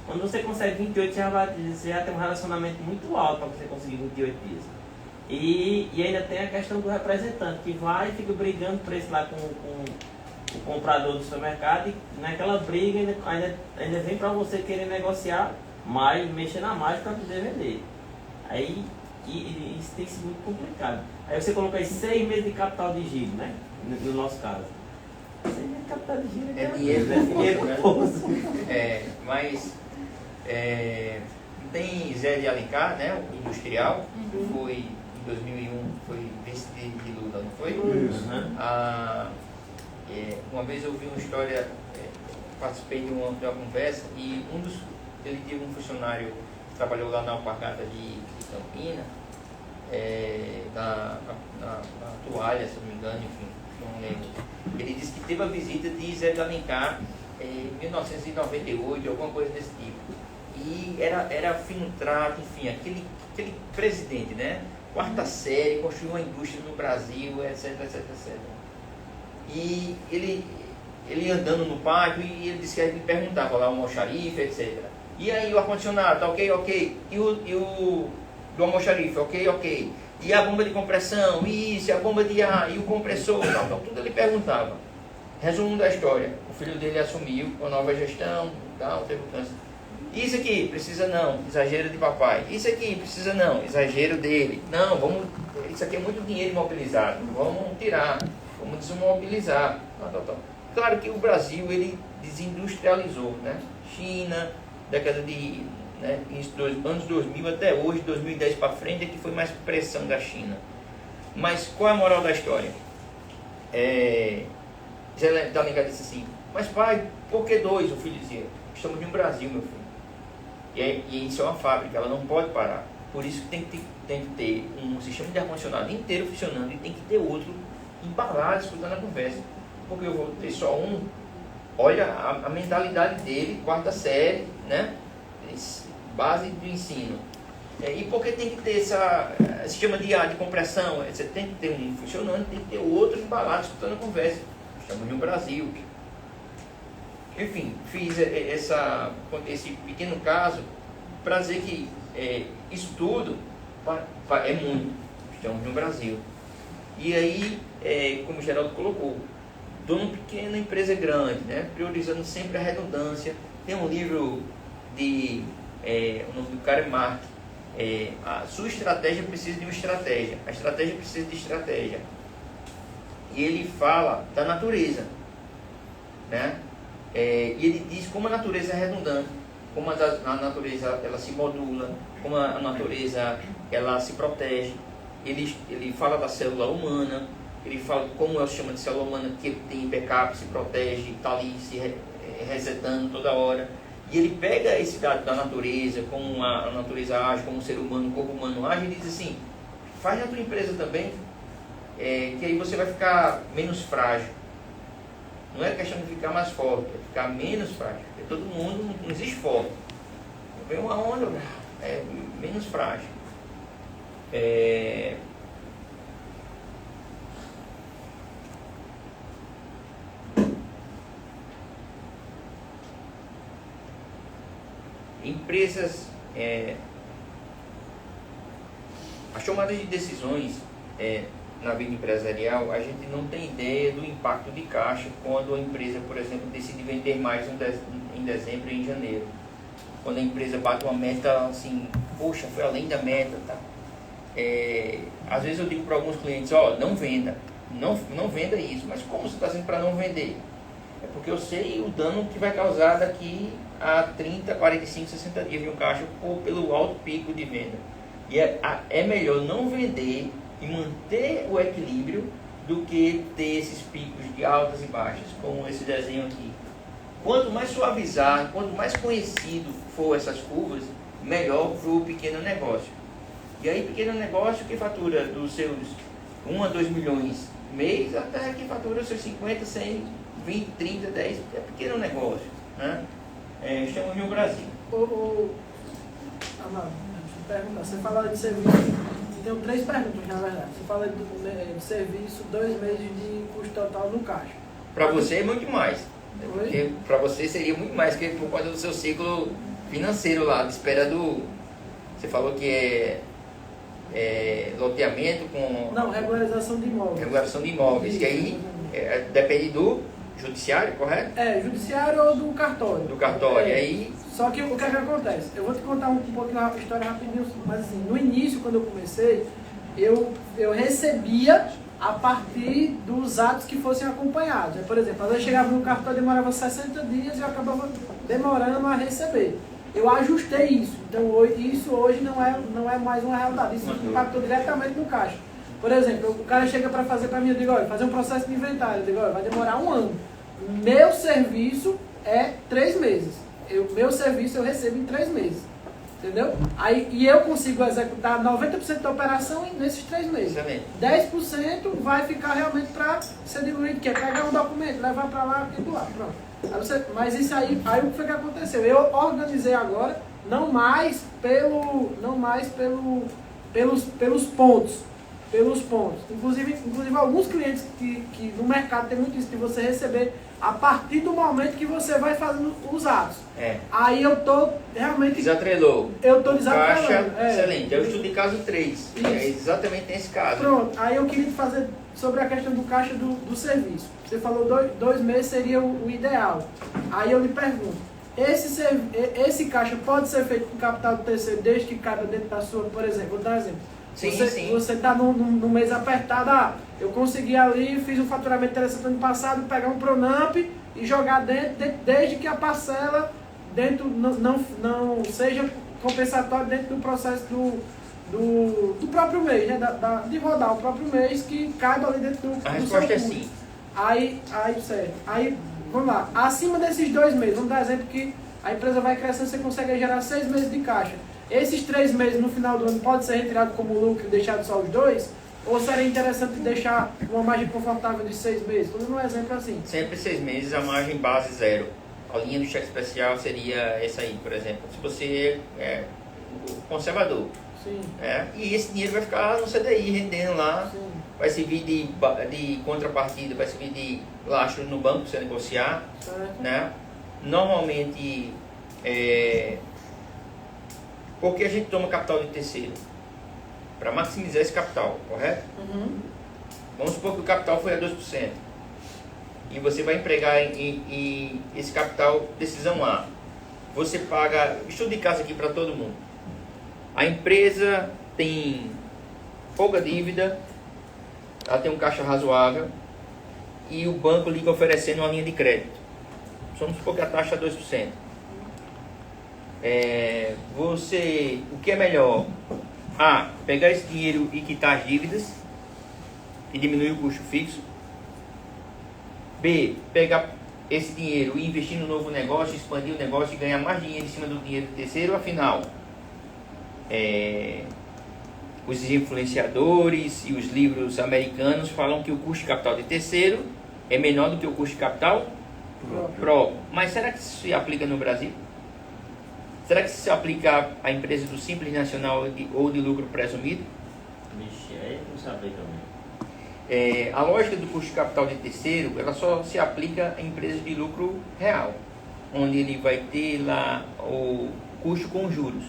Quando você consegue 28, você já tem um relacionamento muito alto para você conseguir 28 dias. E ainda tem a questão do representante, que vai e fica brigando preço lá com o comprador do supermercado, e naquela briga ainda vem para você querer negociar mais, mexer na margem para poder vender. Aí isso tem sido muito complicado. Aí você coloca aí 6 meses de capital de giro, né? No nosso caso. 6 meses de capital de giro É dinheiro, né? poço. Mas tem Zé de Alencar, né? O industrial, que foi em 2001, foi vice de Lula, não foi? Uhum. Uma vez eu ouvi uma história, participei de uma conversa, e ele teve um funcionário que trabalhou lá na Alpargata de Campina, na toalha, se não me engano, enfim, não lembro. Ele disse que teve a visita de Zé de Alencar em 1998, alguma coisa desse tipo. E era fino trato, enfim, aquele presidente, né? 4ª série, construiu uma indústria no Brasil, etc, etc, etc. E ele andando no pátio, e ele disse que ele perguntava lá o almoxarife, etc. E aí o ar-condicionado, tá ok. E o do almoxarife, ok. E a bomba de compressão, isso, a bomba de ar, e o compressor, tal, tudo ele perguntava. Resumo da história, o filho dele assumiu a nova gestão, tal, teve câncer. Isso aqui, precisa não, exagero de papai. Isso aqui, precisa não, exagero dele. Não, isso aqui é muito dinheiro imobilizado, vamos tirar, vamos desimobilizar. Tal. Claro que o Brasil, ele desindustrializou, né? China, década de... Né, anos 2000 até hoje, 2010 para frente, é que foi mais pressão da China. Mas qual é a moral da história? Zé de Alencar disse assim, mas pai, por que 2? O filho dizia, estamos no Brasil, meu filho. E isso é uma fábrica, ela não pode parar. Por isso que tem que ter um sistema de ar-condicionado inteiro funcionando, e tem que ter outro embalado, escutando a conversa. Porque eu vou ter só um. Olha a mentalidade dele, 4ª série, né? Base do ensino. E porque tem que ter esse sistema de ar, de compressão, você tem que ter um funcionando, tem que ter outro embalado, escutando a conversa. Estamos no Brasil. Enfim, fiz esse pequeno caso para dizer que isso tudo é muito. Estamos no Brasil. E aí, como o Geraldo colocou, dono pequeno, empresa grande, né? Priorizando sempre a redundância. Tem um livro o nome do cara é Mark. A sua estratégia precisa de uma estratégia. A estratégia precisa de estratégia. E ele fala da natureza, né? E ele diz como a natureza é redundante, como a natureza ela se modula, como a natureza ela se protege. Ele fala da célula humana, ele fala como é o sistema de célula humana, que tem backup, se protege, está ali se resetando toda hora. E ele pega esse dado da natureza, como a natureza age, como o ser humano, o corpo humano age, e diz assim, faz na tua empresa também, que aí você vai ficar menos frágil. Não é questão de ficar mais forte, é ficar menos frágil. Porque todo mundo, não existe forte. Vem uma onda, menos frágil. empresas, as tomadas de decisões na vida empresarial, a gente não tem ideia do impacto de caixa quando a empresa, por exemplo, decide vender mais em dezembro e em janeiro. Quando a empresa bate uma meta assim, poxa, foi além da meta, tá? Às vezes eu digo para alguns clientes, não venda, não venda isso. Mas como você está dizendo para não vender? É porque eu sei o dano que vai causar daqui a 30, 45, 60 dias de um caixa pelo alto pico de venda. E é melhor não vender e manter o equilíbrio do que ter esses picos de altas e baixas, como esse desenho aqui. Quanto mais suavizar, quanto mais conhecido for essas curvas, melhor para o pequeno negócio. E aí, pequeno negócio que fatura dos seus 1 a 2 milhões mês, até que fatura os seus 50, 100, 20, 30, 10, é pequeno negócio, né? Estamos no Brasil. Amado, deixa eu perguntar, você fala de serviço, tenho 3 perguntas na verdade. Você fala de serviço, 2 meses de custo total no caixa. Para você é muito mais. Oi? Para você seria muito mais, que por conta do seu ciclo financeiro lá, de espera do... Você falou que é loteamento com... Não, regularização de imóveis. Regulação de imóveis, que aí depende do judiciário, correto? Judiciário ou do cartório. Do cartório, e aí... Só que o que é que acontece? Eu vou te contar um pouquinho a história rapidinho, mas assim, no início, quando eu comecei, eu recebia a partir dos atos que fossem acompanhados. Por exemplo, às vezes chegava no cartório, demorava 60 dias e eu acabava demorando a receber. Eu ajustei isso, então isso hoje não é mais uma realidade, isso impactou diretamente no caixa. Por exemplo, o cara chega para fazer para mim, eu digo, olha, fazer um processo de inventário, eu digo, olha, vai demorar 1 ano. Meu serviço é 3 meses. Meu serviço eu recebo em 3 meses. Entendeu? E eu consigo executar 90% da operação nesses 3 meses. Excelente. 10% vai ficar realmente para ser diluído, que é pegar um documento, levar para lá e do lá. Pronto. Mas isso aí o que foi que aconteceu? Eu organizei agora, não mais pelos pontos. Inclusive alguns clientes que no mercado tem muito isso, de você receber a partir do momento que você vai fazendo os atos. Aí eu tô realmente... Desatrelou. Eu tô desatrelando. Caixa, excelente. É o estudo de caso 3. É exatamente nesse caso. Pronto. Aí eu queria fazer sobre a questão do caixa do serviço. Você falou 2 meses seria o ideal. Aí eu lhe pergunto, esse caixa pode ser feito com capital do terceiro desde que caiba dentro da sua, por exemplo, vou dar um exemplo. Sim. Você está num mês apertado, eu consegui ali, fiz um faturamento interessante ano passado, pegar um Pronamp e jogar dentro desde que a parcela dentro não seja compensatória dentro do processo do próprio mês, né? De rodar o próprio mês que caiba ali dentro do A resposta é sim. Aí, certo. Aí, vamos lá. Acima desses 2 meses, vamos dar exemplo que a empresa vai crescendo, você consegue gerar 6 meses de caixa. Esses 3 meses no final do ano pode ser retirado como lucro e deixado só os 2? Ou seria interessante deixar uma margem confortável de 6 meses? Estou dando um exemplo assim. Sempre 6 meses, a margem base 0. A linha do cheque especial seria essa aí, por exemplo. Se você é conservador. Sim. E esse dinheiro vai ficar no CDI rendendo lá. Sim. Vai servir de contrapartida, vai servir de lastro no banco para você negociar. Certo. Né? Normalmente, por que a gente toma capital de terceiro? Para maximizar esse capital, correto? Uhum. Vamos supor que o capital foi a 2%. E você vai empregar em esse capital decisão A. Você paga, estudo de caso aqui para todo mundo. A empresa tem pouca dívida, ela tem um caixa razoável e o banco lhe oferecendo uma linha de crédito. Vamos supor que a taxa é 2%. O que é melhor? A, pegar esse dinheiro e quitar as dívidas e diminuir o custo fixo. B, pegar esse dinheiro e investir no novo negócio, expandir o negócio e ganhar mais dinheiro em cima do dinheiro do terceiro. Afinal, os influenciadores e os livros americanos falam que o custo de capital de terceiro é menor do que o custo de capital próprio. Mas será que isso se aplica no Brasil? Será que isso se aplica à empresa do Simples Nacional ou de lucro presumido? Vixe, aí não saber também. A lógica do custo de capital de terceiro, ela só se aplica a empresas de lucro real, onde ele vai ter lá custo com juros.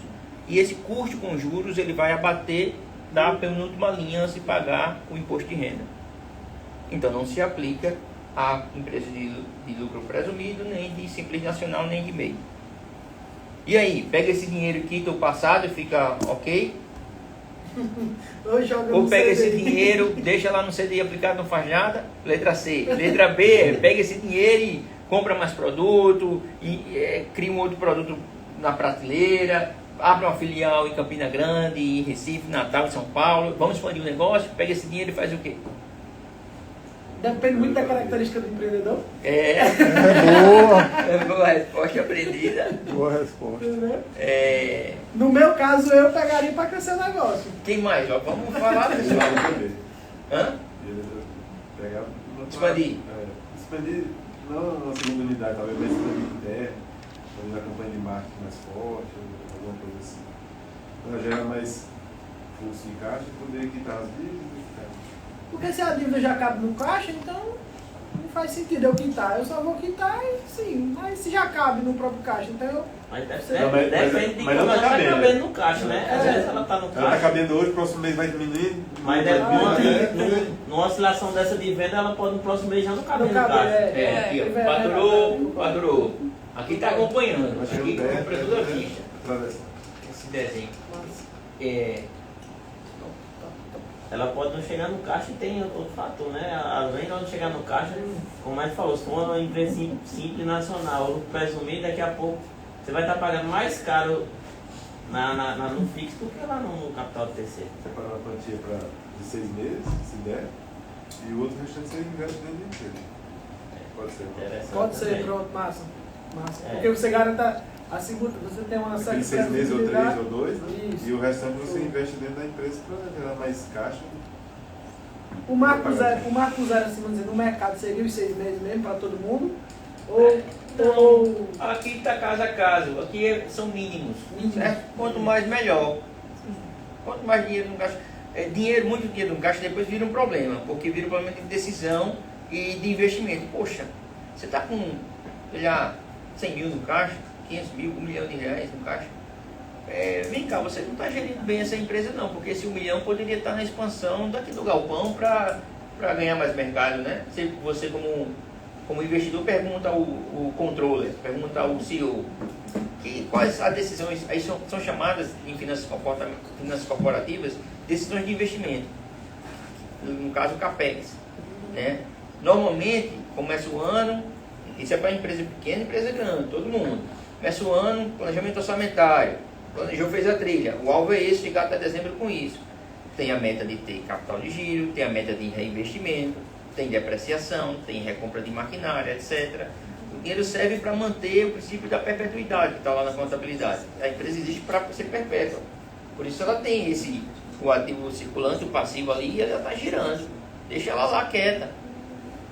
E esse custo com juros ele vai abater da penúltima linha se pagar o imposto de renda. Então não se aplica a empresa de lucro presumido, nem de Simples Nacional, nem de MEI. E aí, pega esse dinheiro aqui do passado e fica ok? Ou pega esse dinheiro, deixa lá no CDI aplicado, não faz nada? Letra C. Letra B, pega esse dinheiro e compra mais produto, e cria um outro produto na prateleira, abre uma filial em Campina Grande, em Recife, Natal, em São Paulo, vamos expandir o negócio, pega esse dinheiro e faz o quê? Depende muito da característica do empreendedor. Boa resposta aprendida. Boa resposta. No meu caso, eu pegaria para crescer o negócio. Quem mais? Ó, vamos falar, pessoal. Hã? Expandir. Expandir, não na segunda unidade, talvez, mas expandir interno, fazer a campanha de marketing mais forte, alguma coisa assim. Para gerar mais fluxo de caixa e poder quitar as dívidas. Porque se a dívida já cabe no caixa, então não faz sentido eu quitar. Eu só vou quitar e sim, mas se já cabe no próprio caixa, então eu... Mas Não, mas- depende de mas como não ela tá tá cabendo, cabendo no caixa, né? Às vezes ela tá no Ela está caixa. cabendo hoje, próximo mês vai diminuir. Mas numa oscilação dessa de venda, ela pode no próximo mês já não caber no caixa. Aqui, ó, faturou. Aqui está acompanhando. Aqui compra tudo à vista. Esse desenho. Ela pode não chegar no caixa e tem outro fator, né? A venda não chegar no caixa, como a gente falou, se for uma empresa simples nacional ou presumido, daqui a pouco você vai estar pagando mais caro no fixo do que lá no capital de terceiro. Separar uma quantia de 6 meses, se der, e o outro restante você investe dentro da empresa. Pode ser. Interessante Pode ser, também. pronto, massa. É. Porque você garanta a segunda, você tem uma certa Aqueles 6 meses ou 3 previsibilidade. ou 2, né? Isso. E o restante você investe dentro da empresa para gerar mais caixa. O marco zero, assim, vamos dizer, no mercado seria os 6 meses mesmo para todo mundo? Ou Aqui está caso a caso. Aqui são mínimos. Mínimos. Certo? Quanto mais, melhor. Quanto mais dinheiro no caixa. Muito dinheiro no caixa depois vira um problema. Porque vira um problema de decisão e de investimento. Poxa, você está com já 100 mil no caixa, 500 mil, 1 milhão de reais no caixa. Vem cá, você não está gerindo bem essa empresa não, porque esse 1 milhão poderia estar na expansão daqui do galpão para ganhar mais mercado, né? Você como investidor pergunta ao controller, pergunta ao CEO quais as decisões, aí são chamadas em finanças corporativas, decisões de investimento, no caso CAPEX, né? Normalmente começa o ano, isso é para empresa pequena, empresa grande, todo mundo. Começa o ano, planejamento orçamentário, planejou, fez a trilha, o alvo é esse, chegar até dezembro com isso. Tem a meta de ter capital de giro, tem a meta de reinvestimento, tem depreciação, tem recompra de maquinária, etc. O dinheiro serve para manter o princípio da perpetuidade que está lá na contabilidade. A empresa existe para ser perpétua. Por isso ela tem o ativo circulante, o passivo ali, e ela está girando. Deixa ela lá quieta.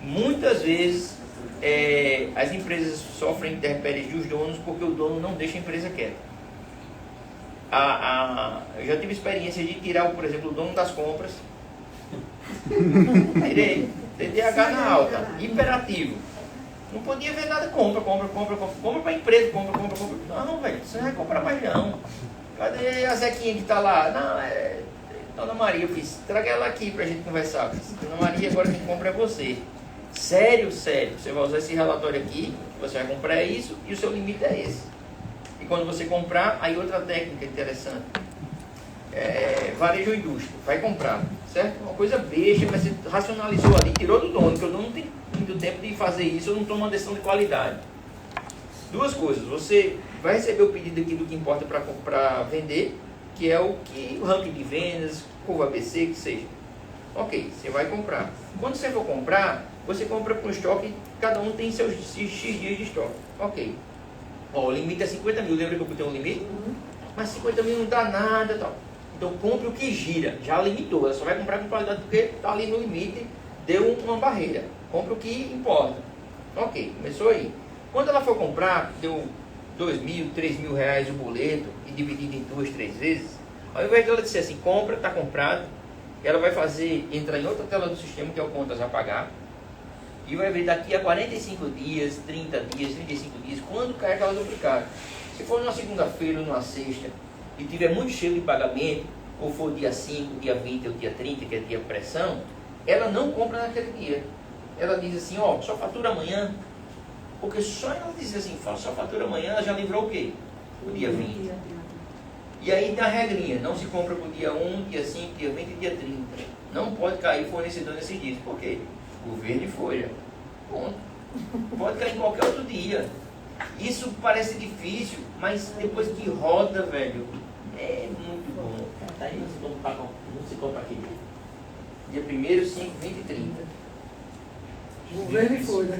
Muitas vezes as empresas sofrem intempéries dos donos porque o dono não deixa a empresa quieta. Eu já tive experiência de tirar, por exemplo, o dono das compras. Tirei. TDAH na alta, hiperativo. Não podia ver nada, compra para a empresa, compra. Não, velho, você não vai comprar mais não. Cadê a Zequinha que está lá? Não, Dona Maria, eu fiz, traga ela aqui para a gente conversar. Dona Maria, agora quem compra é você. Sério, você vai usar esse relatório aqui, você vai comprar isso e o seu limite é esse. E quando você comprar, aí outra técnica interessante. Varejo ou indústria, vai comprar, certo? Uma coisa besta, mas você racionalizou ali, tirou do dono, porque o dono não tem muito tempo de fazer isso, ou não toma uma decisão de qualidade. Duas coisas, você vai receber o pedido aqui do que importa para vender, que é o ranking de vendas, curva ABC, que seja. Ok, você vai comprar. Quando você for comprar, você compra com estoque, cada um tem seus X dias de estoque. Ok. O limite é 50 mil, lembra que eu botei um limite? Mas 50 mil não dá nada, tal. Então compre o que gira, já limitou, ela só vai comprar com qualidade porque está ali no limite, deu uma barreira. Compre o que importa. Ok, começou aí. Quando ela for comprar, deu 2 mil, 3 mil reais o boleto e dividido em 2, 3 vezes, ao invés dela dizer assim, compra, está comprado, ela vai entrar em outra tela do sistema que é o contas a pagar, e vai ver daqui a 45 dias, 30 dias, 35 dias, quando cai aquela duplicata. Se for numa segunda-feira ou numa sexta, e tiver muito cheio de pagamento, ou for dia 5, dia 20 ou dia 30, que é dia pressão, ela não compra naquele dia. Ela diz assim, ó, só fatura amanhã. Porque só ela dizer assim, só fatura amanhã, ela já livrou o quê? O dia 20. E aí tem a regrinha, não se compra pro dia 1, dia 5, dia 20 e dia 30. Não pode cair fornecedor nesses dias. Por quê? Governo e folha. Ponto. Pode cair em qualquer outro dia. Isso parece difícil, mas depois que roda, velho, é muito bom. Daí não se compra aqui. Dia 1º, 5, 20 e 30. Governo e folha.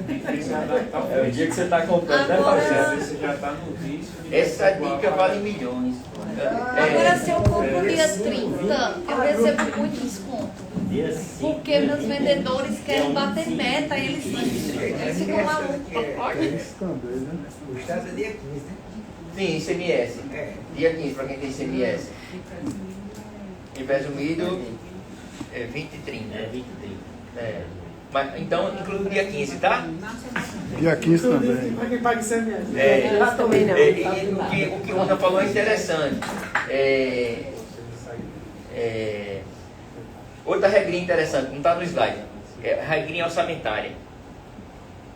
É o dia que você está comprando, né, Agora- parceiro? Você já está no risco de Essa dica vale milhões. Agora, se eu compro dia 30, eu recebo muito desconto. Dia 5, Porque meus vendedores querem bater meta, eles ficam malucos. O estado é dia 15, né? Sim, ICMS. É. Dia 15 para quem tem ICMS. Em presumido, é 20 e 30. É 20 e 30. É. Mas, então, inclui o dia 15, tá? Dia 15 também. Para quem paga ICMS. É, Lá também não. e o que o Ana falou é interessante. Outra regrinha interessante, não está no slide. É a regrinha orçamentária.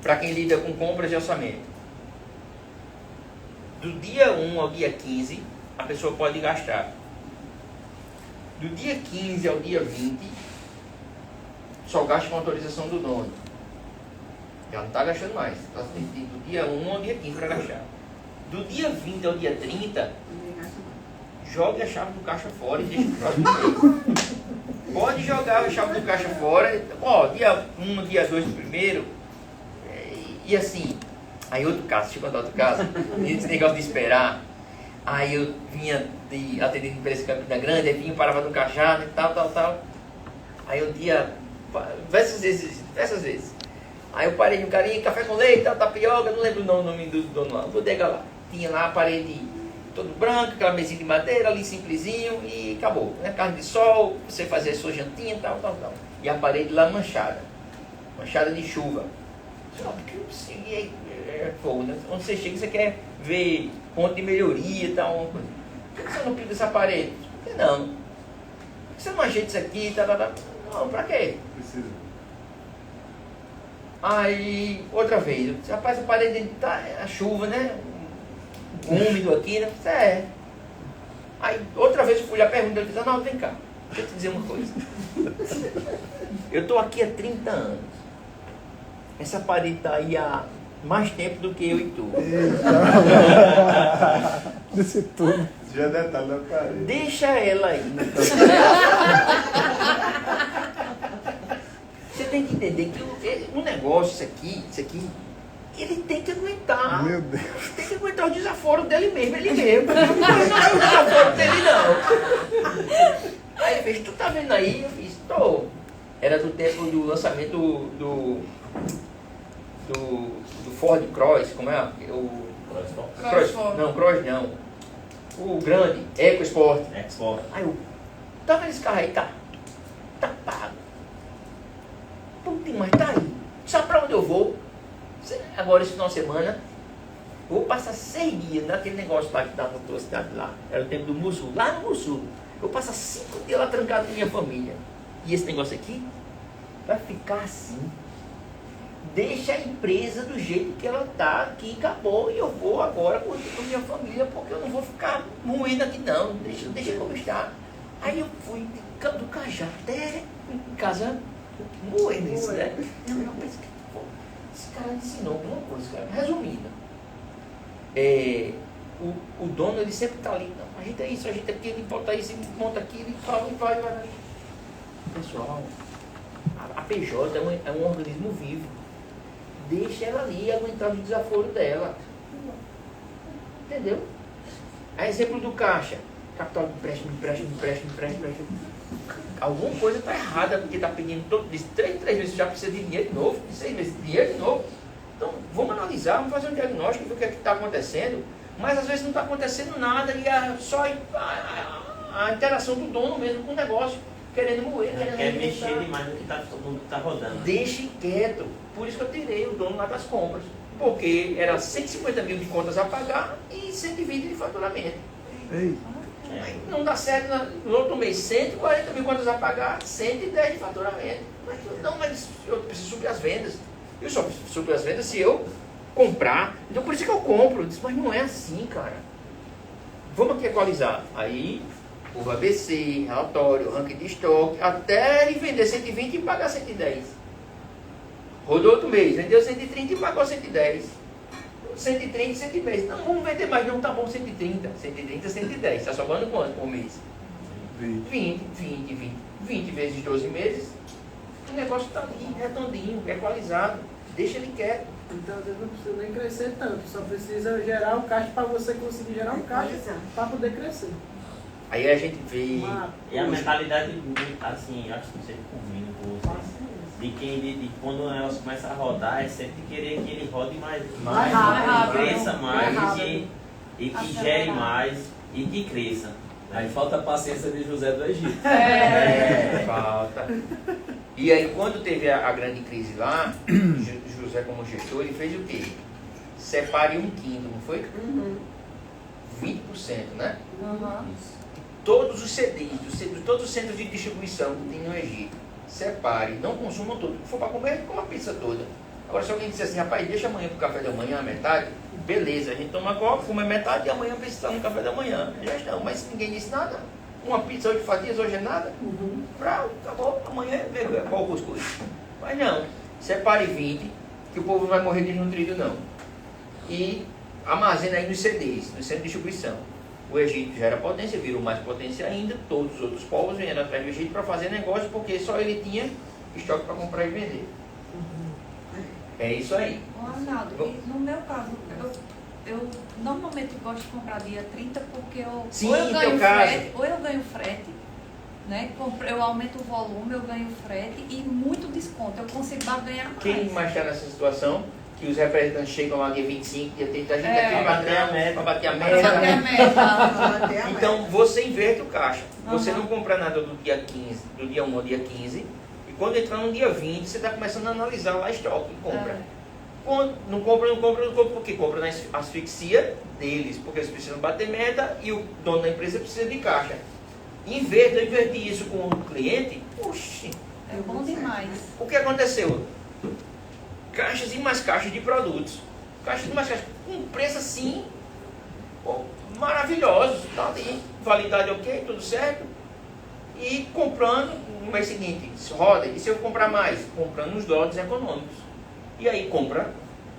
Para quem lida com compras de orçamento. Do dia 1 ao dia 15, a pessoa pode gastar. Do dia 15 ao dia 20, só gasta com autorização do dono. Já não está gastando mais. Ela tem do dia 1 ao dia 15 para gastar. Do dia 20 ao dia 30, jogue a chave do caixa fora e deixa o próximo mês. Pode jogar a chave do caixa fora. Ó, dia 1, dia 2 do primeiro. E assim, aí outro caso, deixa eu contar outro caso. Esse negócio de esperar. Aí eu vinha de atender de empresa em Campina Grande, aí vinha, parava no cajado e tal. Aí um dia, diversas vezes. Aí eu parei no carinha, café com leite, tapioca, não lembro o nome do dono lá. Vou pegar lá. Tinha lá a parede todo branca, aquela mesinha de madeira ali simplesinho e acabou. Né? Carne de sol, você fazer a sua jantinha e tal. E a parede lá manchada de chuva. É fogo, né? Onde você chega, você quer ver ponto de melhoria e tal. Uma coisa. Por que você não pinta essa parede? Por que não? Por que você não ajeita isso aqui? Não, pra quê? Precisa. Aí, outra vez, eu disse, rapaz, a parede tá, a chuva, né? Úmido aqui, né? É. Aí, outra vez eu fui lá perguntar, ele disse, não, vem cá, deixa eu te dizer uma coisa. Eu tô aqui há 30 anos. Essa parede tá aí há mais tempo do que eu e tu. Desse tudo. Já é detalhe da parede. Deixa ela aí. Você tem que entender que o negócio, isso aqui, ele tem que aguentar. Meu Deus. Tem que aguentar o desaforo dele mesmo, ele mesmo. Não é o desaforo dele, não. Aí ele fez, tu tá vendo aí? Eu fiz, tô. Era do tempo do lançamento do Ford Cross, como é? O Crossford. Não, Cross não. O grande, EcoSport. Export. Aí eu, tá vendo esse carro aí? Tá pago. Puta, mas tá aí. Sabe pra onde eu vou? Agora, esse final de semana, vou passar 6 dias naquele negócio lá que dá na tua cidade lá. Era o tempo do Mussul, lá no Mussul. Eu passo 5 dias lá trancado com minha família. E esse negócio aqui vai ficar assim. Deixa a empresa do jeito que ela tá aqui, acabou. E eu vou agora curtir com minha família, porque eu não vou ficar moendo aqui não. Deixa como está. Aí eu fui do Cajá até em casa moendo isso, né? Não, mas esse cara ensinou alguma coisa, cara. Resumindo, o dono, ele sempre tá ali, não, ajeita isso, ajeita aquilo, ele bota isso, ele monta aquilo, ele fala, vai. Pessoal, a PJ é um organismo vivo. Deixa ela ali aguentar o desaforo dela. Entendeu? A exemplo do caixa. Capital de empréstimo. Alguma coisa está errada, porque está pedindo todo de 3 meses já precisa de dinheiro de novo, de 6 meses de dinheiro de novo. Então, vamos analisar, vamos fazer um diagnóstico, ver o que é que está acontecendo. Mas às vezes não está acontecendo nada e só a interação do dono mesmo com o negócio. querendo moer, querendo Quer mexer arrebentar. demais no que tá rodando. Deixe quieto. Por isso que eu tirei o dono lá das compras. Porque era 150 mil de contas a pagar e 120 de faturamento. Ei, Aí não dá certo, no outro mês 140 mil contas a pagar, 110 de faturamento. Mas eu preciso subir as vendas. Eu só preciso subir as vendas se eu comprar. Então por isso que eu compro. Eu disse, mas não é assim, cara. Vamos aqui equalizar. Aí, o ABC, relatório, ranking de estoque, até ele vender 120 e pagar 110. Rodou outro mês, vendeu 130 e pagou 110. 130, 110. Não, vamos vender mais, não, tá bom, 130. 130, 110. Está sobrando quanto por mês? 20 vezes 12 meses. O negócio está ali, redondinho, equalizado. Deixa ele quieto. Então, às vezes não precisa nem crescer tanto, só precisa gerar um caixa para você conseguir gerar um caixa para poder crescer. Aí a gente vê. E a mentalidade, assim, acho que não sei comigo com vocês, de quando o negócio começa a rodar, é sempre querer que ele rode mais rápido, que cresça mais rápido. e que gere mais e que cresça. Aí falta a paciência de José do Egito. Falta. E aí, quando teve a grande crise lá, José, como gestor, ele fez o quê? Separe um quinto, não foi? 20%, né? Todos os CDs, todos os centros de distribuição que tem no Egito, separe, não consumam tudo. Se for para comer, coma a pizza toda. Agora, se alguém disser assim, rapaz, deixa amanhã pro café da manhã a metade, beleza, a gente toma coca, come metade e amanhã precisa estar no café da manhã. Já estão, mas ninguém disse nada. Uma pizza hoje fatias, hoje é nada. Acabou, amanhã vê qual o cuscuz. Mas não, separe 20, que o povo não vai morrer desnutrido não. E armazena aí nos CDs, no centro de distribuição. O Egito já era potência, virou mais potência ainda, todos os outros povos vieram atrás do Egito para fazer negócio, porque só ele tinha estoque para comprar e vender. É isso aí. Ô, Arnaldo, e no meu caso, eu normalmente gosto de comprar dia 30 porque Sim, ou eu teu ganho caso. frete, ou eu ganho frete, né? Eu aumento o volume, eu ganho frete e muito desconto. Eu consigo ganhar mais. Quem mais está nessa situação? Que os representantes chegam lá dia 25, dia 30, a gente É, aqui pra bater a meta. para bater a Pra bater a meta. meta. Então você inverte o caixa. Você Aham. não compra nada do dia 15, do dia 1 ao dia 15. E quando entrar no dia 20, você está começando a analisar lá estoque e compra. É. Quando não compra, porque compra na asfixia deles, porque eles precisam bater meta e o dono da empresa precisa de caixa. Eu inverti isso com o cliente, oxi, É bom demais. o que aconteceu? Caixas e mais caixas de produtos. Caixas e mais caixas, com preço assim, pô, maravilhoso, tá ali, validade ok, tudo certo. E comprando no mês seguinte, roda, e se eu comprar mais? Comprando nos dólares econômicos. E aí compra,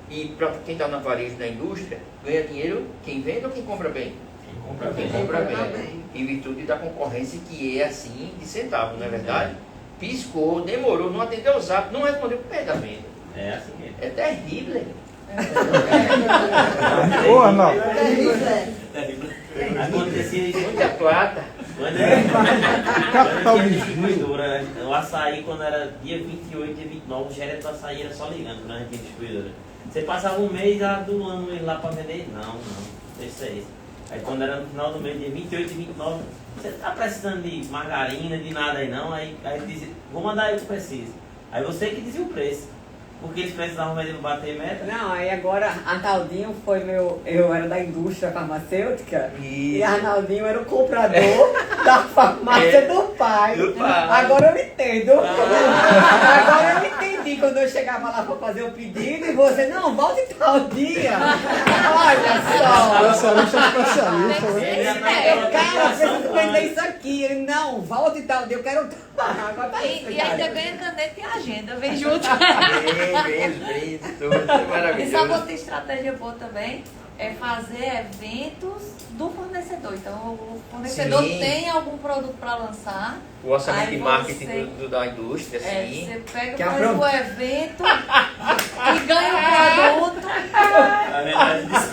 e para quem está na varejo da indústria, ganha dinheiro quem vende ou quem compra bem? Quem compra bem. Em virtude da concorrência que é assim de centavo, não é verdade? Piscou, demorou, não atendeu o zap, não respondeu por perda da venda. É assim mesmo. É terrível. Ô, Arnaldo. Acontecia isso. Muita plata. Capital Quando eu tinha de distribuidora, o açaí, quando era dia 28, dia 29, o gerente do açaí era só ligando quando a gente tinha distribuidora. Você passava um mês do ano lá pra vender? Não, deixa isso. Aí quando era no final do mês, dia 28 e 29, você tá precisando de margarina, de nada aí não? Aí dizia, vou mandar aí o que precisa. Aí você que dizia o preço. Porque eles precisavam vender para bater meta. Não, aí agora Arnaldinho foi eu era da indústria farmacêutica e Arnaldinho era o comprador da farmácia do pai. Do pai. Agora eu entendo. Agora eu entendi quando eu chegava lá para fazer o pedido e você, não, volte tal dia. Olha só. Especialista, especialista, né? Ele já tá naquela Cara, preparação preciso vender isso aqui. Ele, não, volte tal dia, eu quero trabalhar. Agora tá isso, E ainda cara. ganha caneta e agenda, vem junto. Bem, tudo E sabe maravilhoso. outra estratégia boa também? É fazer eventos do fornecedor. Então, o fornecedor Sim. tem algum produto para lançar. O orçamento Aí de marketing você- da indústria, assim. Você pega, Que faz apronta. o evento e ganha o produto.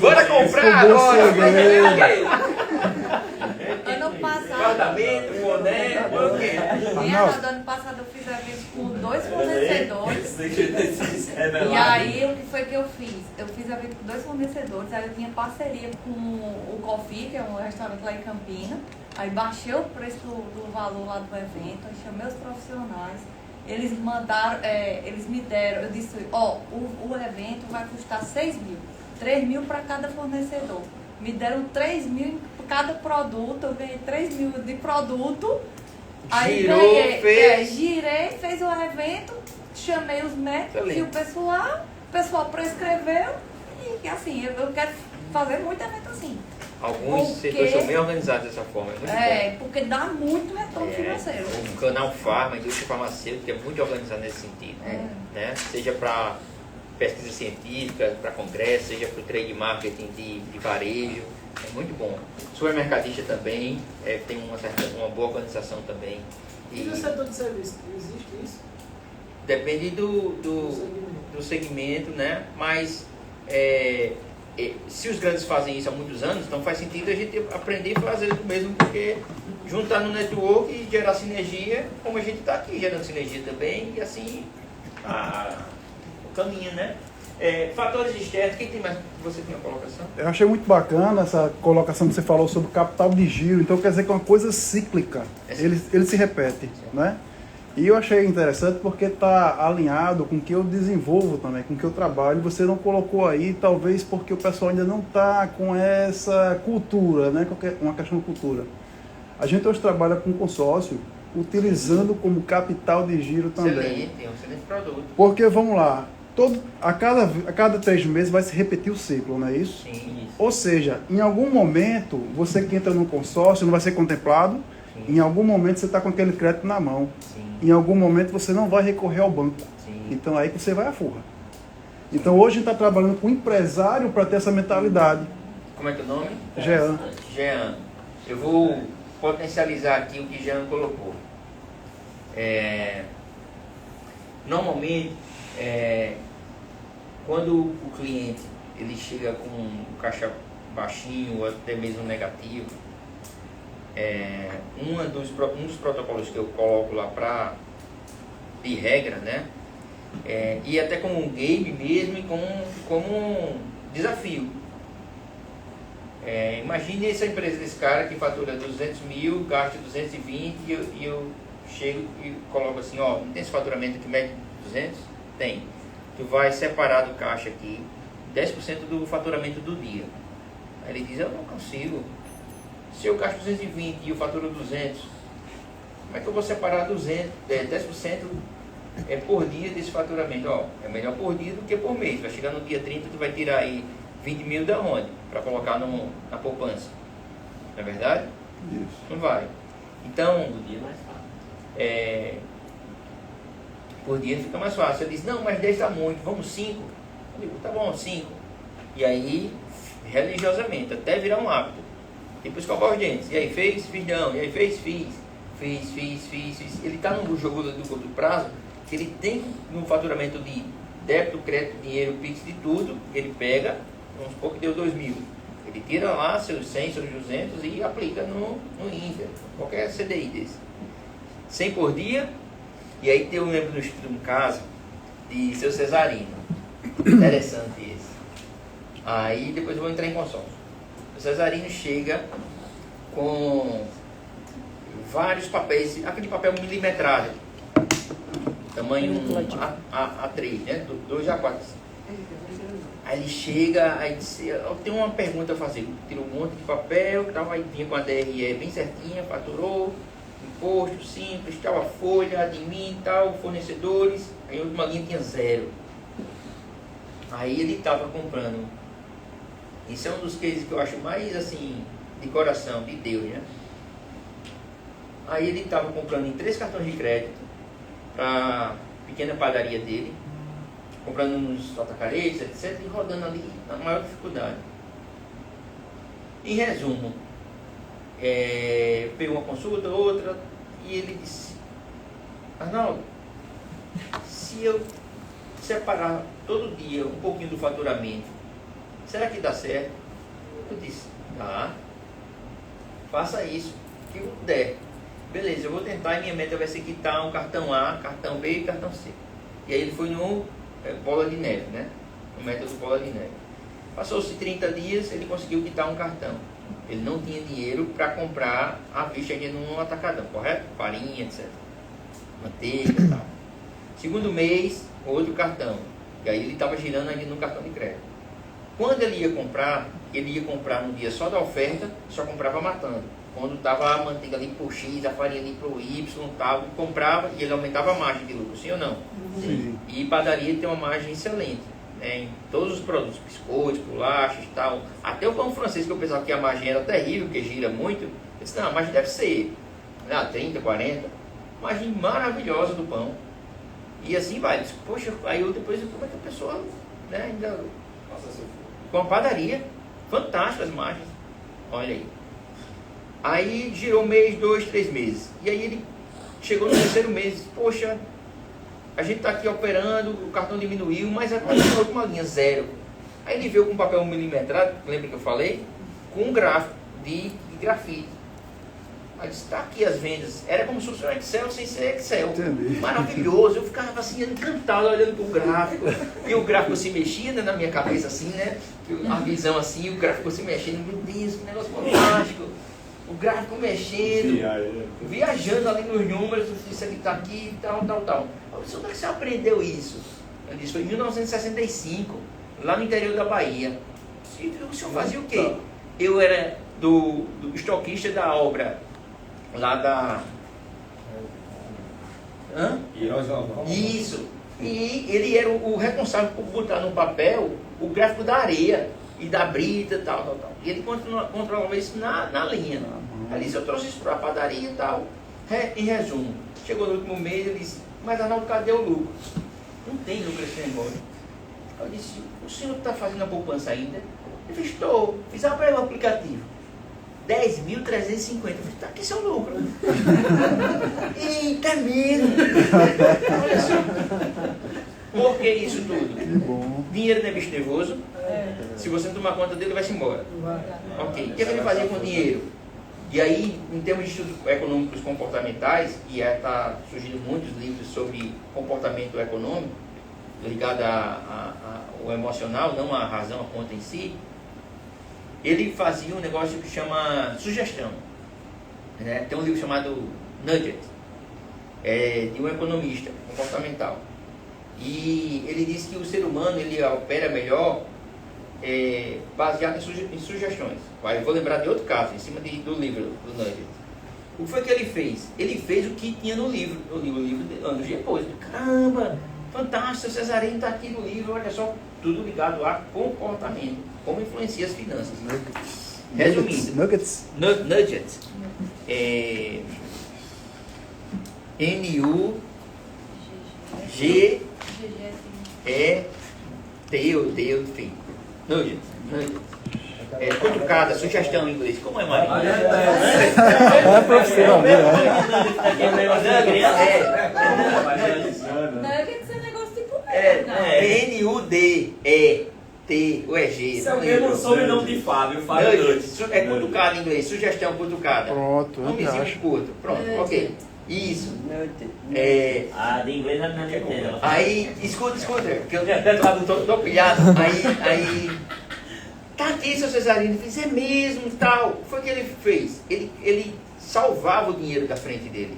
Bora comprar Descobriu o agora! Ano passado, Guardamento, boné, o quê? ano passado eu fiz evento com 2 fornecedores. E aí o que foi que eu fiz? Eu fiz a venda com 2 fornecedores, aí eu tinha parceria com o Coffee, que é um restaurante lá em Campina. Aí baixei o preço do valor lá do evento, aí chamei os profissionais. Eles mandaram, eles me deram, eu disse, o evento vai custar 6 mil, 3 mil para cada fornecedor. Me deram 3 mil por cada produto, eu ganhei 3 mil de produto. Aí girei, fez o evento, chamei os médicos e o pessoal prescreveu e assim, eu quero fazer muito evento assim. Alguns setores são bem organizados dessa forma. Porque dá muito retorno financeiro. O canal Farma, a indústria farmacêutica é muito organizado nesse sentido. Né? Seja para pesquisa científica, para congresso, seja para o trade marketing de varejo. É muito bom. Supermercadista também tem uma boa organização também. E no setor de serviço, existe isso? Depende do segmento, né? Mas se os grandes fazem isso há muitos anos, então faz sentido a gente aprender a fazer o mesmo, porque juntar no network e gerar sinergia, como a gente está aqui gerando sinergia também, e assim o caminho, né? Fatores externos, quem tem mais? Você tem uma colocação? Eu achei muito bacana essa colocação que você falou sobre capital de giro. Então quer dizer que é uma coisa cíclica, ele se repete, né? E eu achei interessante porque está alinhado com o que eu desenvolvo também, com o que eu trabalho. Você não colocou aí, talvez porque o pessoal ainda não está com essa cultura, né? Uma questão de cultura. A gente hoje trabalha com consórcio, utilizando como capital de giro também. Excelente, é um excelente produto. Porque, vamos lá, a cada 3 meses vai se repetir o ciclo, não é isso? Sim, isso. Ou seja, em algum momento, você que entra no consórcio não vai ser contemplado, em algum momento você está com aquele crédito na mão. Sim. Em algum momento você não vai recorrer ao banco. Sim. Então aí que você vai à furra. Então hoje a gente está trabalhando com empresário para ter essa mentalidade. Como é que é o nome? Jean. Jean. Eu vou potencializar aqui o que Jean colocou. Normalmente, quando o cliente ele chega com um caixa baixinho ou até mesmo negativo, um dos protocolos que eu coloco lá de regra, né? E até como um game mesmo e como um desafio. Imagine essa empresa desse cara que fatura 200 mil, gasta 220 e eu chego e coloco assim, não tem esse faturamento que mede 200? Tem. Tu vai separar do caixa aqui 10% do faturamento do dia. Aí ele diz, eu não consigo. Se eu gasto 220 e eu faturo 200, como é que eu vou separar 10% por dia desse faturamento? É melhor por dia do que por mês. Vai chegar no dia 30, tu vai tirar aí 20 mil da onde? Para colocar na poupança. Não é verdade? Isso. Não vai. Então, O dia é mais fácil. por dia fica mais fácil. Eu disse, não, mas 10 está muito, vamos 5. Eu digo, tá bom, 5. E aí, religiosamente, até virar um hábito. Tipo escovar os dentes. E aí fez? Fiz não. E aí fez? Fiz. Fiz. Ele está num jogo do curto prazo, que ele tem no faturamento de débito, crédito, dinheiro, Pix, de tudo, ele pega, vamos supor que deu 2 mil. Ele tira lá seus 100, seus 200 e aplica no Inter, qualquer CDI desse. 100 por dia. E aí eu lembro de um caso de seu Cesarino. Interessante esse. Aí depois eu vou entrar em consórcio. O Cesarino chega com vários papéis, aquele papel milimetrado, tamanho A3, né? 2A4. Aí ele chega, aí diz, eu tenho uma pergunta a fazer. Tirou um monte de papel, tal, aí vinha com a DRE bem certinha, faturou, imposto simples, tal, a folha, admin, tal, fornecedores, aí a última linha tinha 0. Aí ele estava comprando. Isso é um dos cases que eu acho mais assim, de coração, de Deus, né? Aí ele estava comprando em 3 cartões de crédito para a pequena padaria dele, comprando nos atacareiros, etc, e rodando ali na maior dificuldade. Em resumo, pegou uma consulta, outra, e ele disse, Arnaldo, se eu separar todo dia um pouquinho do faturamento, será que dá certo? Eu disse, dá. Faça isso, que der. Beleza, eu vou tentar e minha meta vai ser quitar um cartão A, cartão B e cartão C. E aí ele foi no bola de neve, né? no método bola de neve. Passou-se 30 dias, ele conseguiu quitar um cartão. Ele não tinha dinheiro para comprar à vista num atacadão, correto? Farinha, etc. Manteiga e tal. Segundo mês, outro cartão. E aí ele estava girando ainda no cartão de crédito. Quando ele ia comprar no dia só da oferta, só comprava matando. Quando estava a manteiga ali por X, a farinha ali por Y, tal, comprava e ele aumentava a margem de lucro, sim ou não? Sim. E padaria tem uma margem excelente, né, em todos os produtos, biscoitos, bolachas e tal. Até o pão francês, que eu pensava que a margem era terrível, porque gira muito, eu disse, não, a margem deve ser 30, 40, margem maravilhosa do pão. E assim vai. Disse, poxa, aí eu depois, como é que a pessoa, né, ainda... Com a padaria, fantásticas margens, olha aí. Aí girou um mês, 2, 3 meses. E aí ele chegou no terceiro mês e disse, poxa, a gente está aqui operando, o cartão diminuiu, mas a continuou com uma linha 0. Aí ele veio com um papel milimetrado, lembra que eu falei? Com um gráfico de grafite. Aí disse, está aqui as vendas. Era como se fosse um Excel sem ser Excel. Entendi. Maravilhoso. Eu ficava assim, encantado, olhando para o gráfico. E o gráfico se mexia, né, na minha cabeça assim, né? A visão assim, o gráfico se mexendo. Meu Deus, que negócio fantástico. O gráfico mexendo, viajando ali nos números, isso aqui está aqui, tal. Eu disse, onde é que você aprendeu isso? Ele disse, foi em 1965, lá no interior da Bahia. E o senhor fazia o quê? Eu era do estoquista da obra, lá da... Hã? Isso. E ele era o responsável por botar no papel o gráfico da areia e da brita, tal. E ele controlava isso na linha. Aí disse, eu trouxe isso para a padaria e tal. Em resumo, chegou no último mês, ele disse, mas Arnaldo, cadê o lucro? Não tem lucro esse negócio. Eu disse, o senhor está fazendo a poupança ainda? Ele disse, estou. Fiz para o aplicativo. 10.350. Eu disse, tá aqui seu lucro. Eita, mesmo. Olha só. Por que isso tudo? Que bom. Dinheiro não é bicho nervoso. Se você não tomar conta dele, vai-se embora. Ok. O que ele fazia com o dinheiro? E aí, em termos de estudos econômicos comportamentais, e está surgindo muitos livros sobre comportamento econômico, ligado ao emocional, não à razão, à conta em si, ele fazia um negócio que chama sugestão. Né? Tem um livro chamado Nugget, de um economista comportamental. E ele diz que o ser humano ele opera melhor baseado em sugestões. Eu vou lembrar de outro caso, em cima do livro do Nugget. O que foi que ele fez? Ele fez o que tinha no livro. Eu li o livro anos depois. Caramba, fantástico, o Cesarino está aqui no livro, olha só, tudo ligado a comportamento, como influencia as finanças. Resumindo, Nuggets. Nugget. N-U-G-E-T ou D, enfim. Nugget. Cutucada, sugestão em inglês. Como é, Maria? É profissional, né? Nuggets é negócio de comer. N-U-D-E-T-O-E-G. Isso é o mesmo sobrenome de Fábio, Fábio Nuggets. É cutucada em inglês, sugestão cutucada. Pronto, eu Nomezinho acho. curto. Pronto, ok. Isso. Ah, de inglês eu não entendo. Aí, escuta, que eu tô pilhado. Aí, tá aqui, seu Cesarino. Fiz, é mesmo, tal. Foi o que ele fez. Ele salvava o dinheiro da frente dele.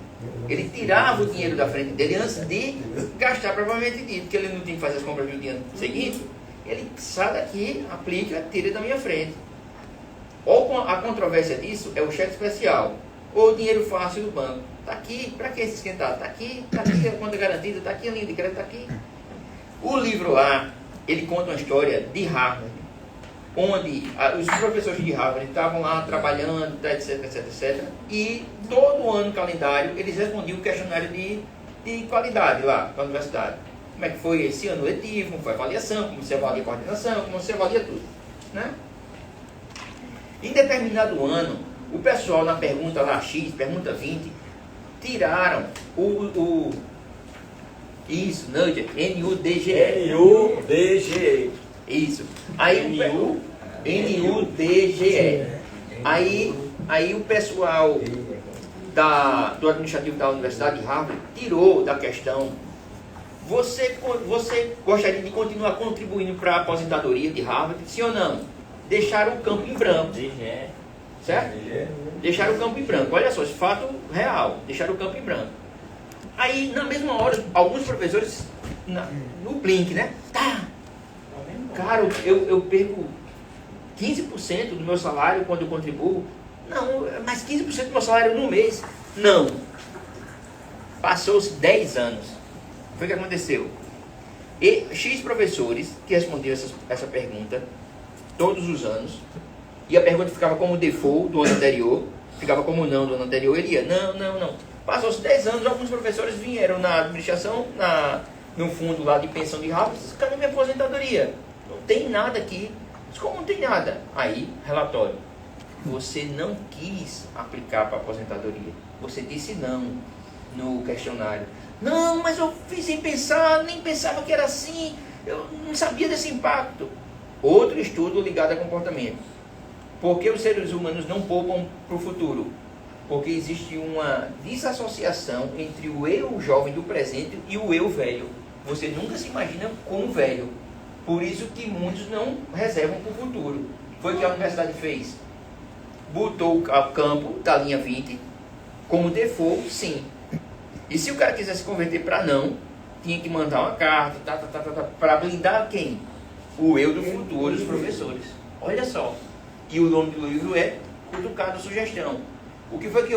Ele tirava o dinheiro da frente dele antes de gastar, provavelmente dito, porque ele não tinha que fazer as compras no dia seguinte. Ele sai daqui, aplica, tira da minha frente. Ou a controvérsia disso é o cheque especial, ou o dinheiro fácil do banco. Está aqui, para que se esquentar? Está aqui a conta garantida, está aqui a linha de crédito, está aqui. O livro lá, ele conta uma história de Harvard, onde os professores de Harvard estavam lá trabalhando, etc. E todo ano calendário eles respondiam um questionário de qualidade lá para a universidade. Como é que foi esse ano letivo, como foi a avaliação, como você avalia a coordenação, como você avalia tudo. Né? Em determinado ano, o pessoal na pergunta lá X, pergunta 20, tiraram isso, Nugget, N-U-D-G-E. N-U-D-G-E. Isso. Aí N-U-D-G-E. Aí o pessoal do administrativo da Universidade de Harvard tirou da questão Você gostaria de continuar contribuindo para a aposentadoria de Harvard? Sim ou não? Deixar o campo em branco. Certo? Deixar o campo em branco. Olha só, esse fato real. Deixar o campo em branco. Aí, na mesma hora, alguns professores, no Blink, né? Tá. Cara, eu perco 15% do meu salário quando eu contribuo. Não, mas 15% do meu salário no mês. Não. Passou-se 10 anos. Foi o que aconteceu. E X professores que respondiam essa pergunta todos os anos, e a pergunta ficava como default do ano anterior, ficava como não do ano anterior, ele ia, não. Passou-se 10 anos, alguns professores vieram na administração, no fundo lá de pensão de Harvard, disse, cadê minha aposentadoria? Não tem nada aqui. Disse, como não tem nada? Aí, relatório. Você não quis aplicar para a aposentadoria. Você disse não no questionário. Não, mas eu fiz sem pensar, nem pensava que era assim, eu não sabia desse impacto. Outro estudo ligado a comportamento. Por que os seres humanos não poupam para o futuro? Porque existe uma desassociação entre o eu jovem do presente e o eu velho. Você nunca se imagina como velho. Por isso que muitos não reservam para o futuro. Foi o que a universidade fez. Botou o campo da linha 20 como default, sim. E se o cara quisesse converter para não, tinha que mandar uma carta, para blindar quem? O eu do futuro, os professores. Olha só. E o nome do livro é Cutucado Sugestão. O que foi que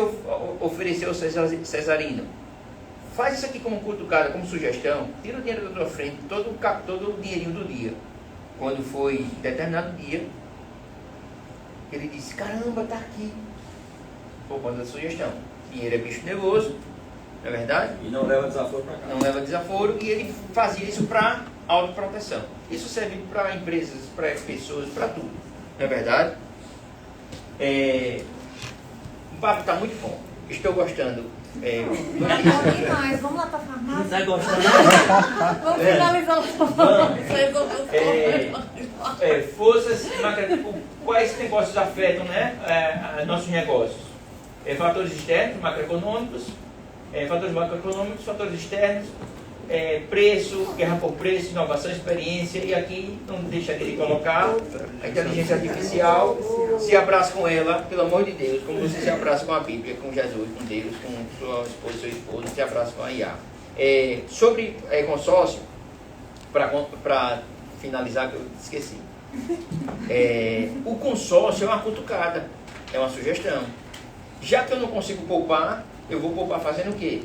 ofereceu o Cesarino? Faz isso aqui como cutucada, como sugestão, tira o dinheiro da tua frente, todo o dinheirinho do dia. Quando foi determinado dia, ele disse, caramba, tá aqui. Por conta da sugestão. Dinheiro é bicho nervoso, não é verdade? E não leva desaforo para cá. Não leva desaforo, e ele fazia isso para autoproteção. Isso serve para empresas, para pessoas, para tudo. Não é verdade? O papo está muito bom. Estou gostando. Demais. Vamos lá para a farmácia. Tá gostando? Vamos finalizar o Forças, quais negócios afetam, né, nossos negócios? Fatores externos, macroeconômicos, fatores macroeconômicos, fatores externos, preço, guerra por preço, inovação, experiência, e aqui não deixaria de colocar a inteligência artificial. Se abraça com ela, pelo amor de Deus, como você se abraça com a Bíblia, com Jesus, com Deus, com sua esposa, seu esposo, se abraça com a IA. Sobre consórcio, para finalizar, que eu esqueci. O consórcio é uma cutucada, é uma sugestão. Já que eu não consigo poupar, eu vou poupar fazendo o quê?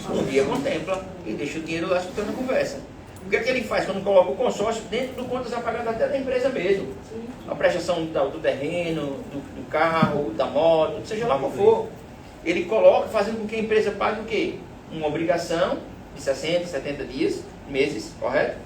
Um dia contempla e deixa o dinheiro lá escutando a conversa. O que é que ele faz quando coloca o consórcio dentro do contas a pagar até da empresa mesmo? A prestação do terreno, do carro, da moto, seja lá qual for. Ele coloca fazendo com que a empresa pague o quê? Uma obrigação de 60, 70 dias, meses, correto?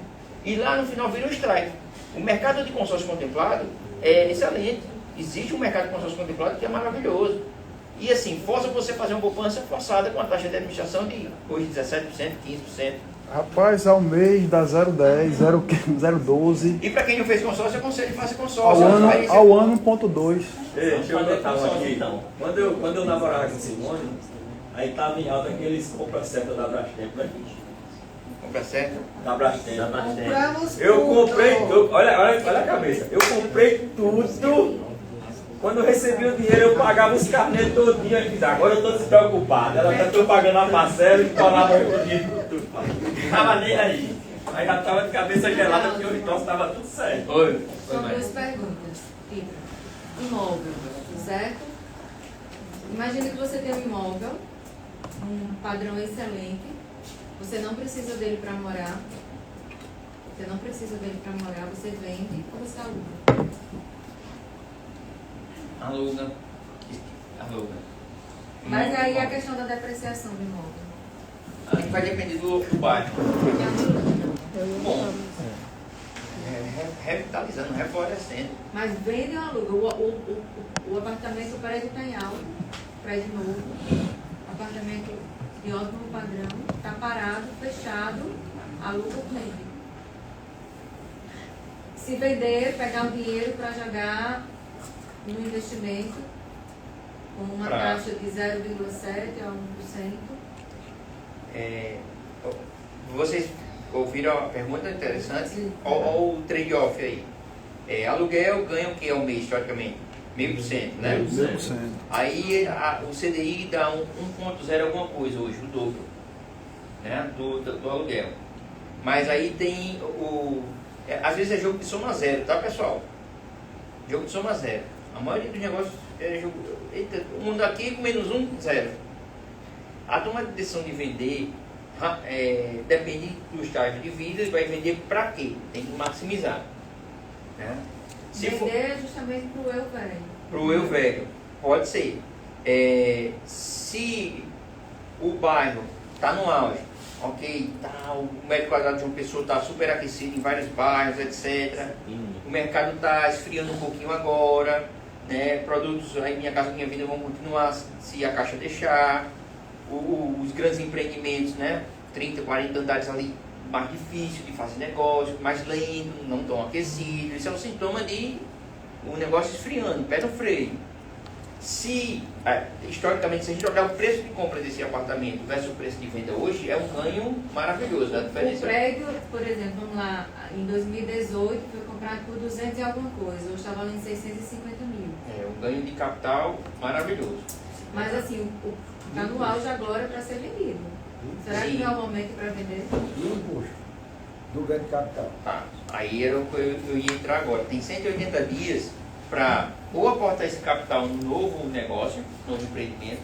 E lá no final vira um strike. O mercado de consórcio contemplado é excelente. Existe um mercado de consórcio contemplado que é maravilhoso. E assim, força você fazer uma poupança forçada com a taxa de administração de hoje 17%, 15%. Rapaz, ao mês dá 0,10, 0,12. E para quem não fez consórcio, eu aconselho fazer consórcio. Ao ano 1,2. Deixa eu botar um aqui. Então. Quando eu namorava com Simone, aí estava em alta aqueles compra-seta da Brastemp, né? Compra-seta? Da Brastemp. Compramos Eu comprei, tudo. olha a cabeça. Eu comprei tudo. Quando eu recebi o dinheiro, eu pagava os carnês todo dia. Eu fiz, agora eu estou despreocupado. Ela já estou pagando a parcela e tornava o dinheiro tudo. Não estava nem aí. Aí já estava de cabeça gelada porque o Vitório estava tudo certo. Oi. São duas perguntas. Imóvel, certo? Imagina que você tem um imóvel, um padrão excelente. Você não precisa dele para morar. Você não precisa dele para morar. Você vende ou você aluga? Aluga. Mas aí a questão da depreciação do imóvel. Vai depender do bairro. Bom, revitalizando, reflorescendo. Mas vende ou aluga? O apartamento, o prédio está em alta, prédio novo, apartamento de ótimo padrão, está parado, fechado, aluga ou vende. Se vender, pegar o dinheiro para jogar no investimento com uma taxa de 0,7% a 1%. vocês ouviram a pergunta interessante? Olha o trade-off aí. Aluguel ganha o que ao mês, teoricamente? 0,5%, né? 0,5%. Aí o CDI dá 1,0 alguma coisa hoje, o dobro, né? do aluguel. Mas aí tem às vezes é jogo de soma zero, tá, pessoal? Jogo de soma zero. A maioria dos negócios é jogo. Eita, um daqui com menos 1, 0. A tomada de decisão de vender depende do estágio de vida, vai vender para quê? Tem que maximizar. Né? Se Vender justamente para o eu velho. Para o eu velho, pode ser. Se o bairro está no auge, ok, o metro quadrado de uma pessoa está super aquecido em vários bairros, etc. O mercado está esfriando um pouquinho agora, né? Produtos aí Minha Casa Minha Vida vão continuar se a Caixa deixar. Os grandes empreendimentos, né? 30, 40 andares ali, mais difícil de fazer negócio, mais lento, não tão aquecido. Isso é um sintoma de o negócio esfriando, pé no freio. Historicamente, se a gente olhar o preço de compra desse apartamento versus o preço de venda hoje, é um ganho maravilhoso. A diferença... O prédio, por exemplo, vamos lá, em 2018 foi comprado por 200 e alguma coisa, hoje está valendo 650 mil. É um ganho de capital maravilhoso. Mas assim, está no auge agora para ser vendido. Será que não é o momento para vender? E o imposto do ganho de capital? Tá, aí era o que eu ia entrar agora. Tem 180 dias para ou aportar esse capital no novo negócio, novo empreendimento,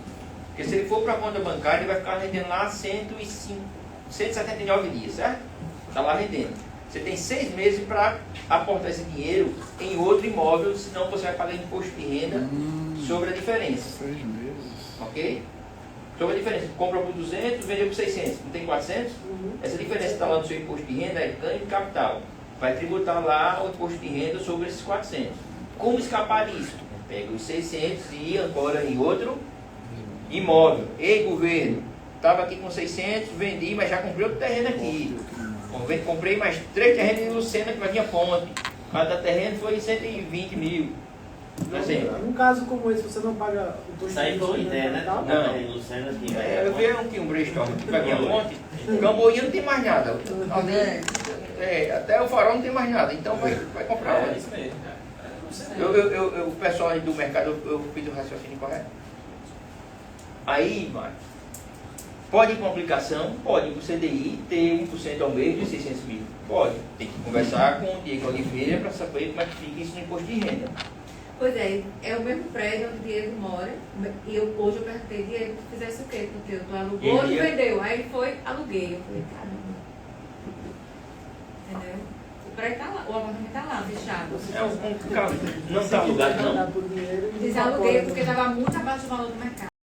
porque se ele for para a conta bancária, ele vai ficar rendendo lá 179 dias, certo? Está lá rendendo. Você tem 6 meses para aportar esse dinheiro em outro imóvel, senão você vai pagar imposto de renda sobre a diferença. 6 meses. Ok? Sobre a diferença. Compra por 200, vendeu por 600, não tem 400? Essa diferença está lá no seu imposto de renda, é ganho de capital. Vai tributar lá o imposto de renda sobre esses 400. Como escapar disso? Pega os 600 e ancora em outro imóvel. Ei, governo, estava aqui com 600, vendi, mas já comprei outro terreno aqui. Comprei mais 3 terrenos em Lucena, que vai vir a ponte. Cada terreno foi 120 mil. Por exemplo. Num caso como esse, você não paga o imposto Isso aí foi uma ideia, né? Não. Em Lucena tinha. Eu vi um brainstorm que vai vir a ponte. Camboinha não tem mais nada. Até o farol não tem mais nada. Então vai comprar. É isso mesmo. O pessoal aí do mercado, eu fiz o raciocínio correto. Aí, mano, pode ir com aplicação, pode ir com CDI, ter 1% ao mês de 600 mil. Pode. Tem que conversar com o Diego Oliveira para saber como é que fica isso no imposto de renda. Pois é o mesmo prédio onde o Diego mora. E hoje eu perguntei, Diego, tu fizesse o quê? Porque tu alugou ou vendeu? Aí ele foi, aluguei. Eu falei, caramba. Entendeu? O prédio tá lá, o apartamento tá lá, fechado. Não está alugado, não. Desaluguei porque estava muito abaixo do valor do mercado.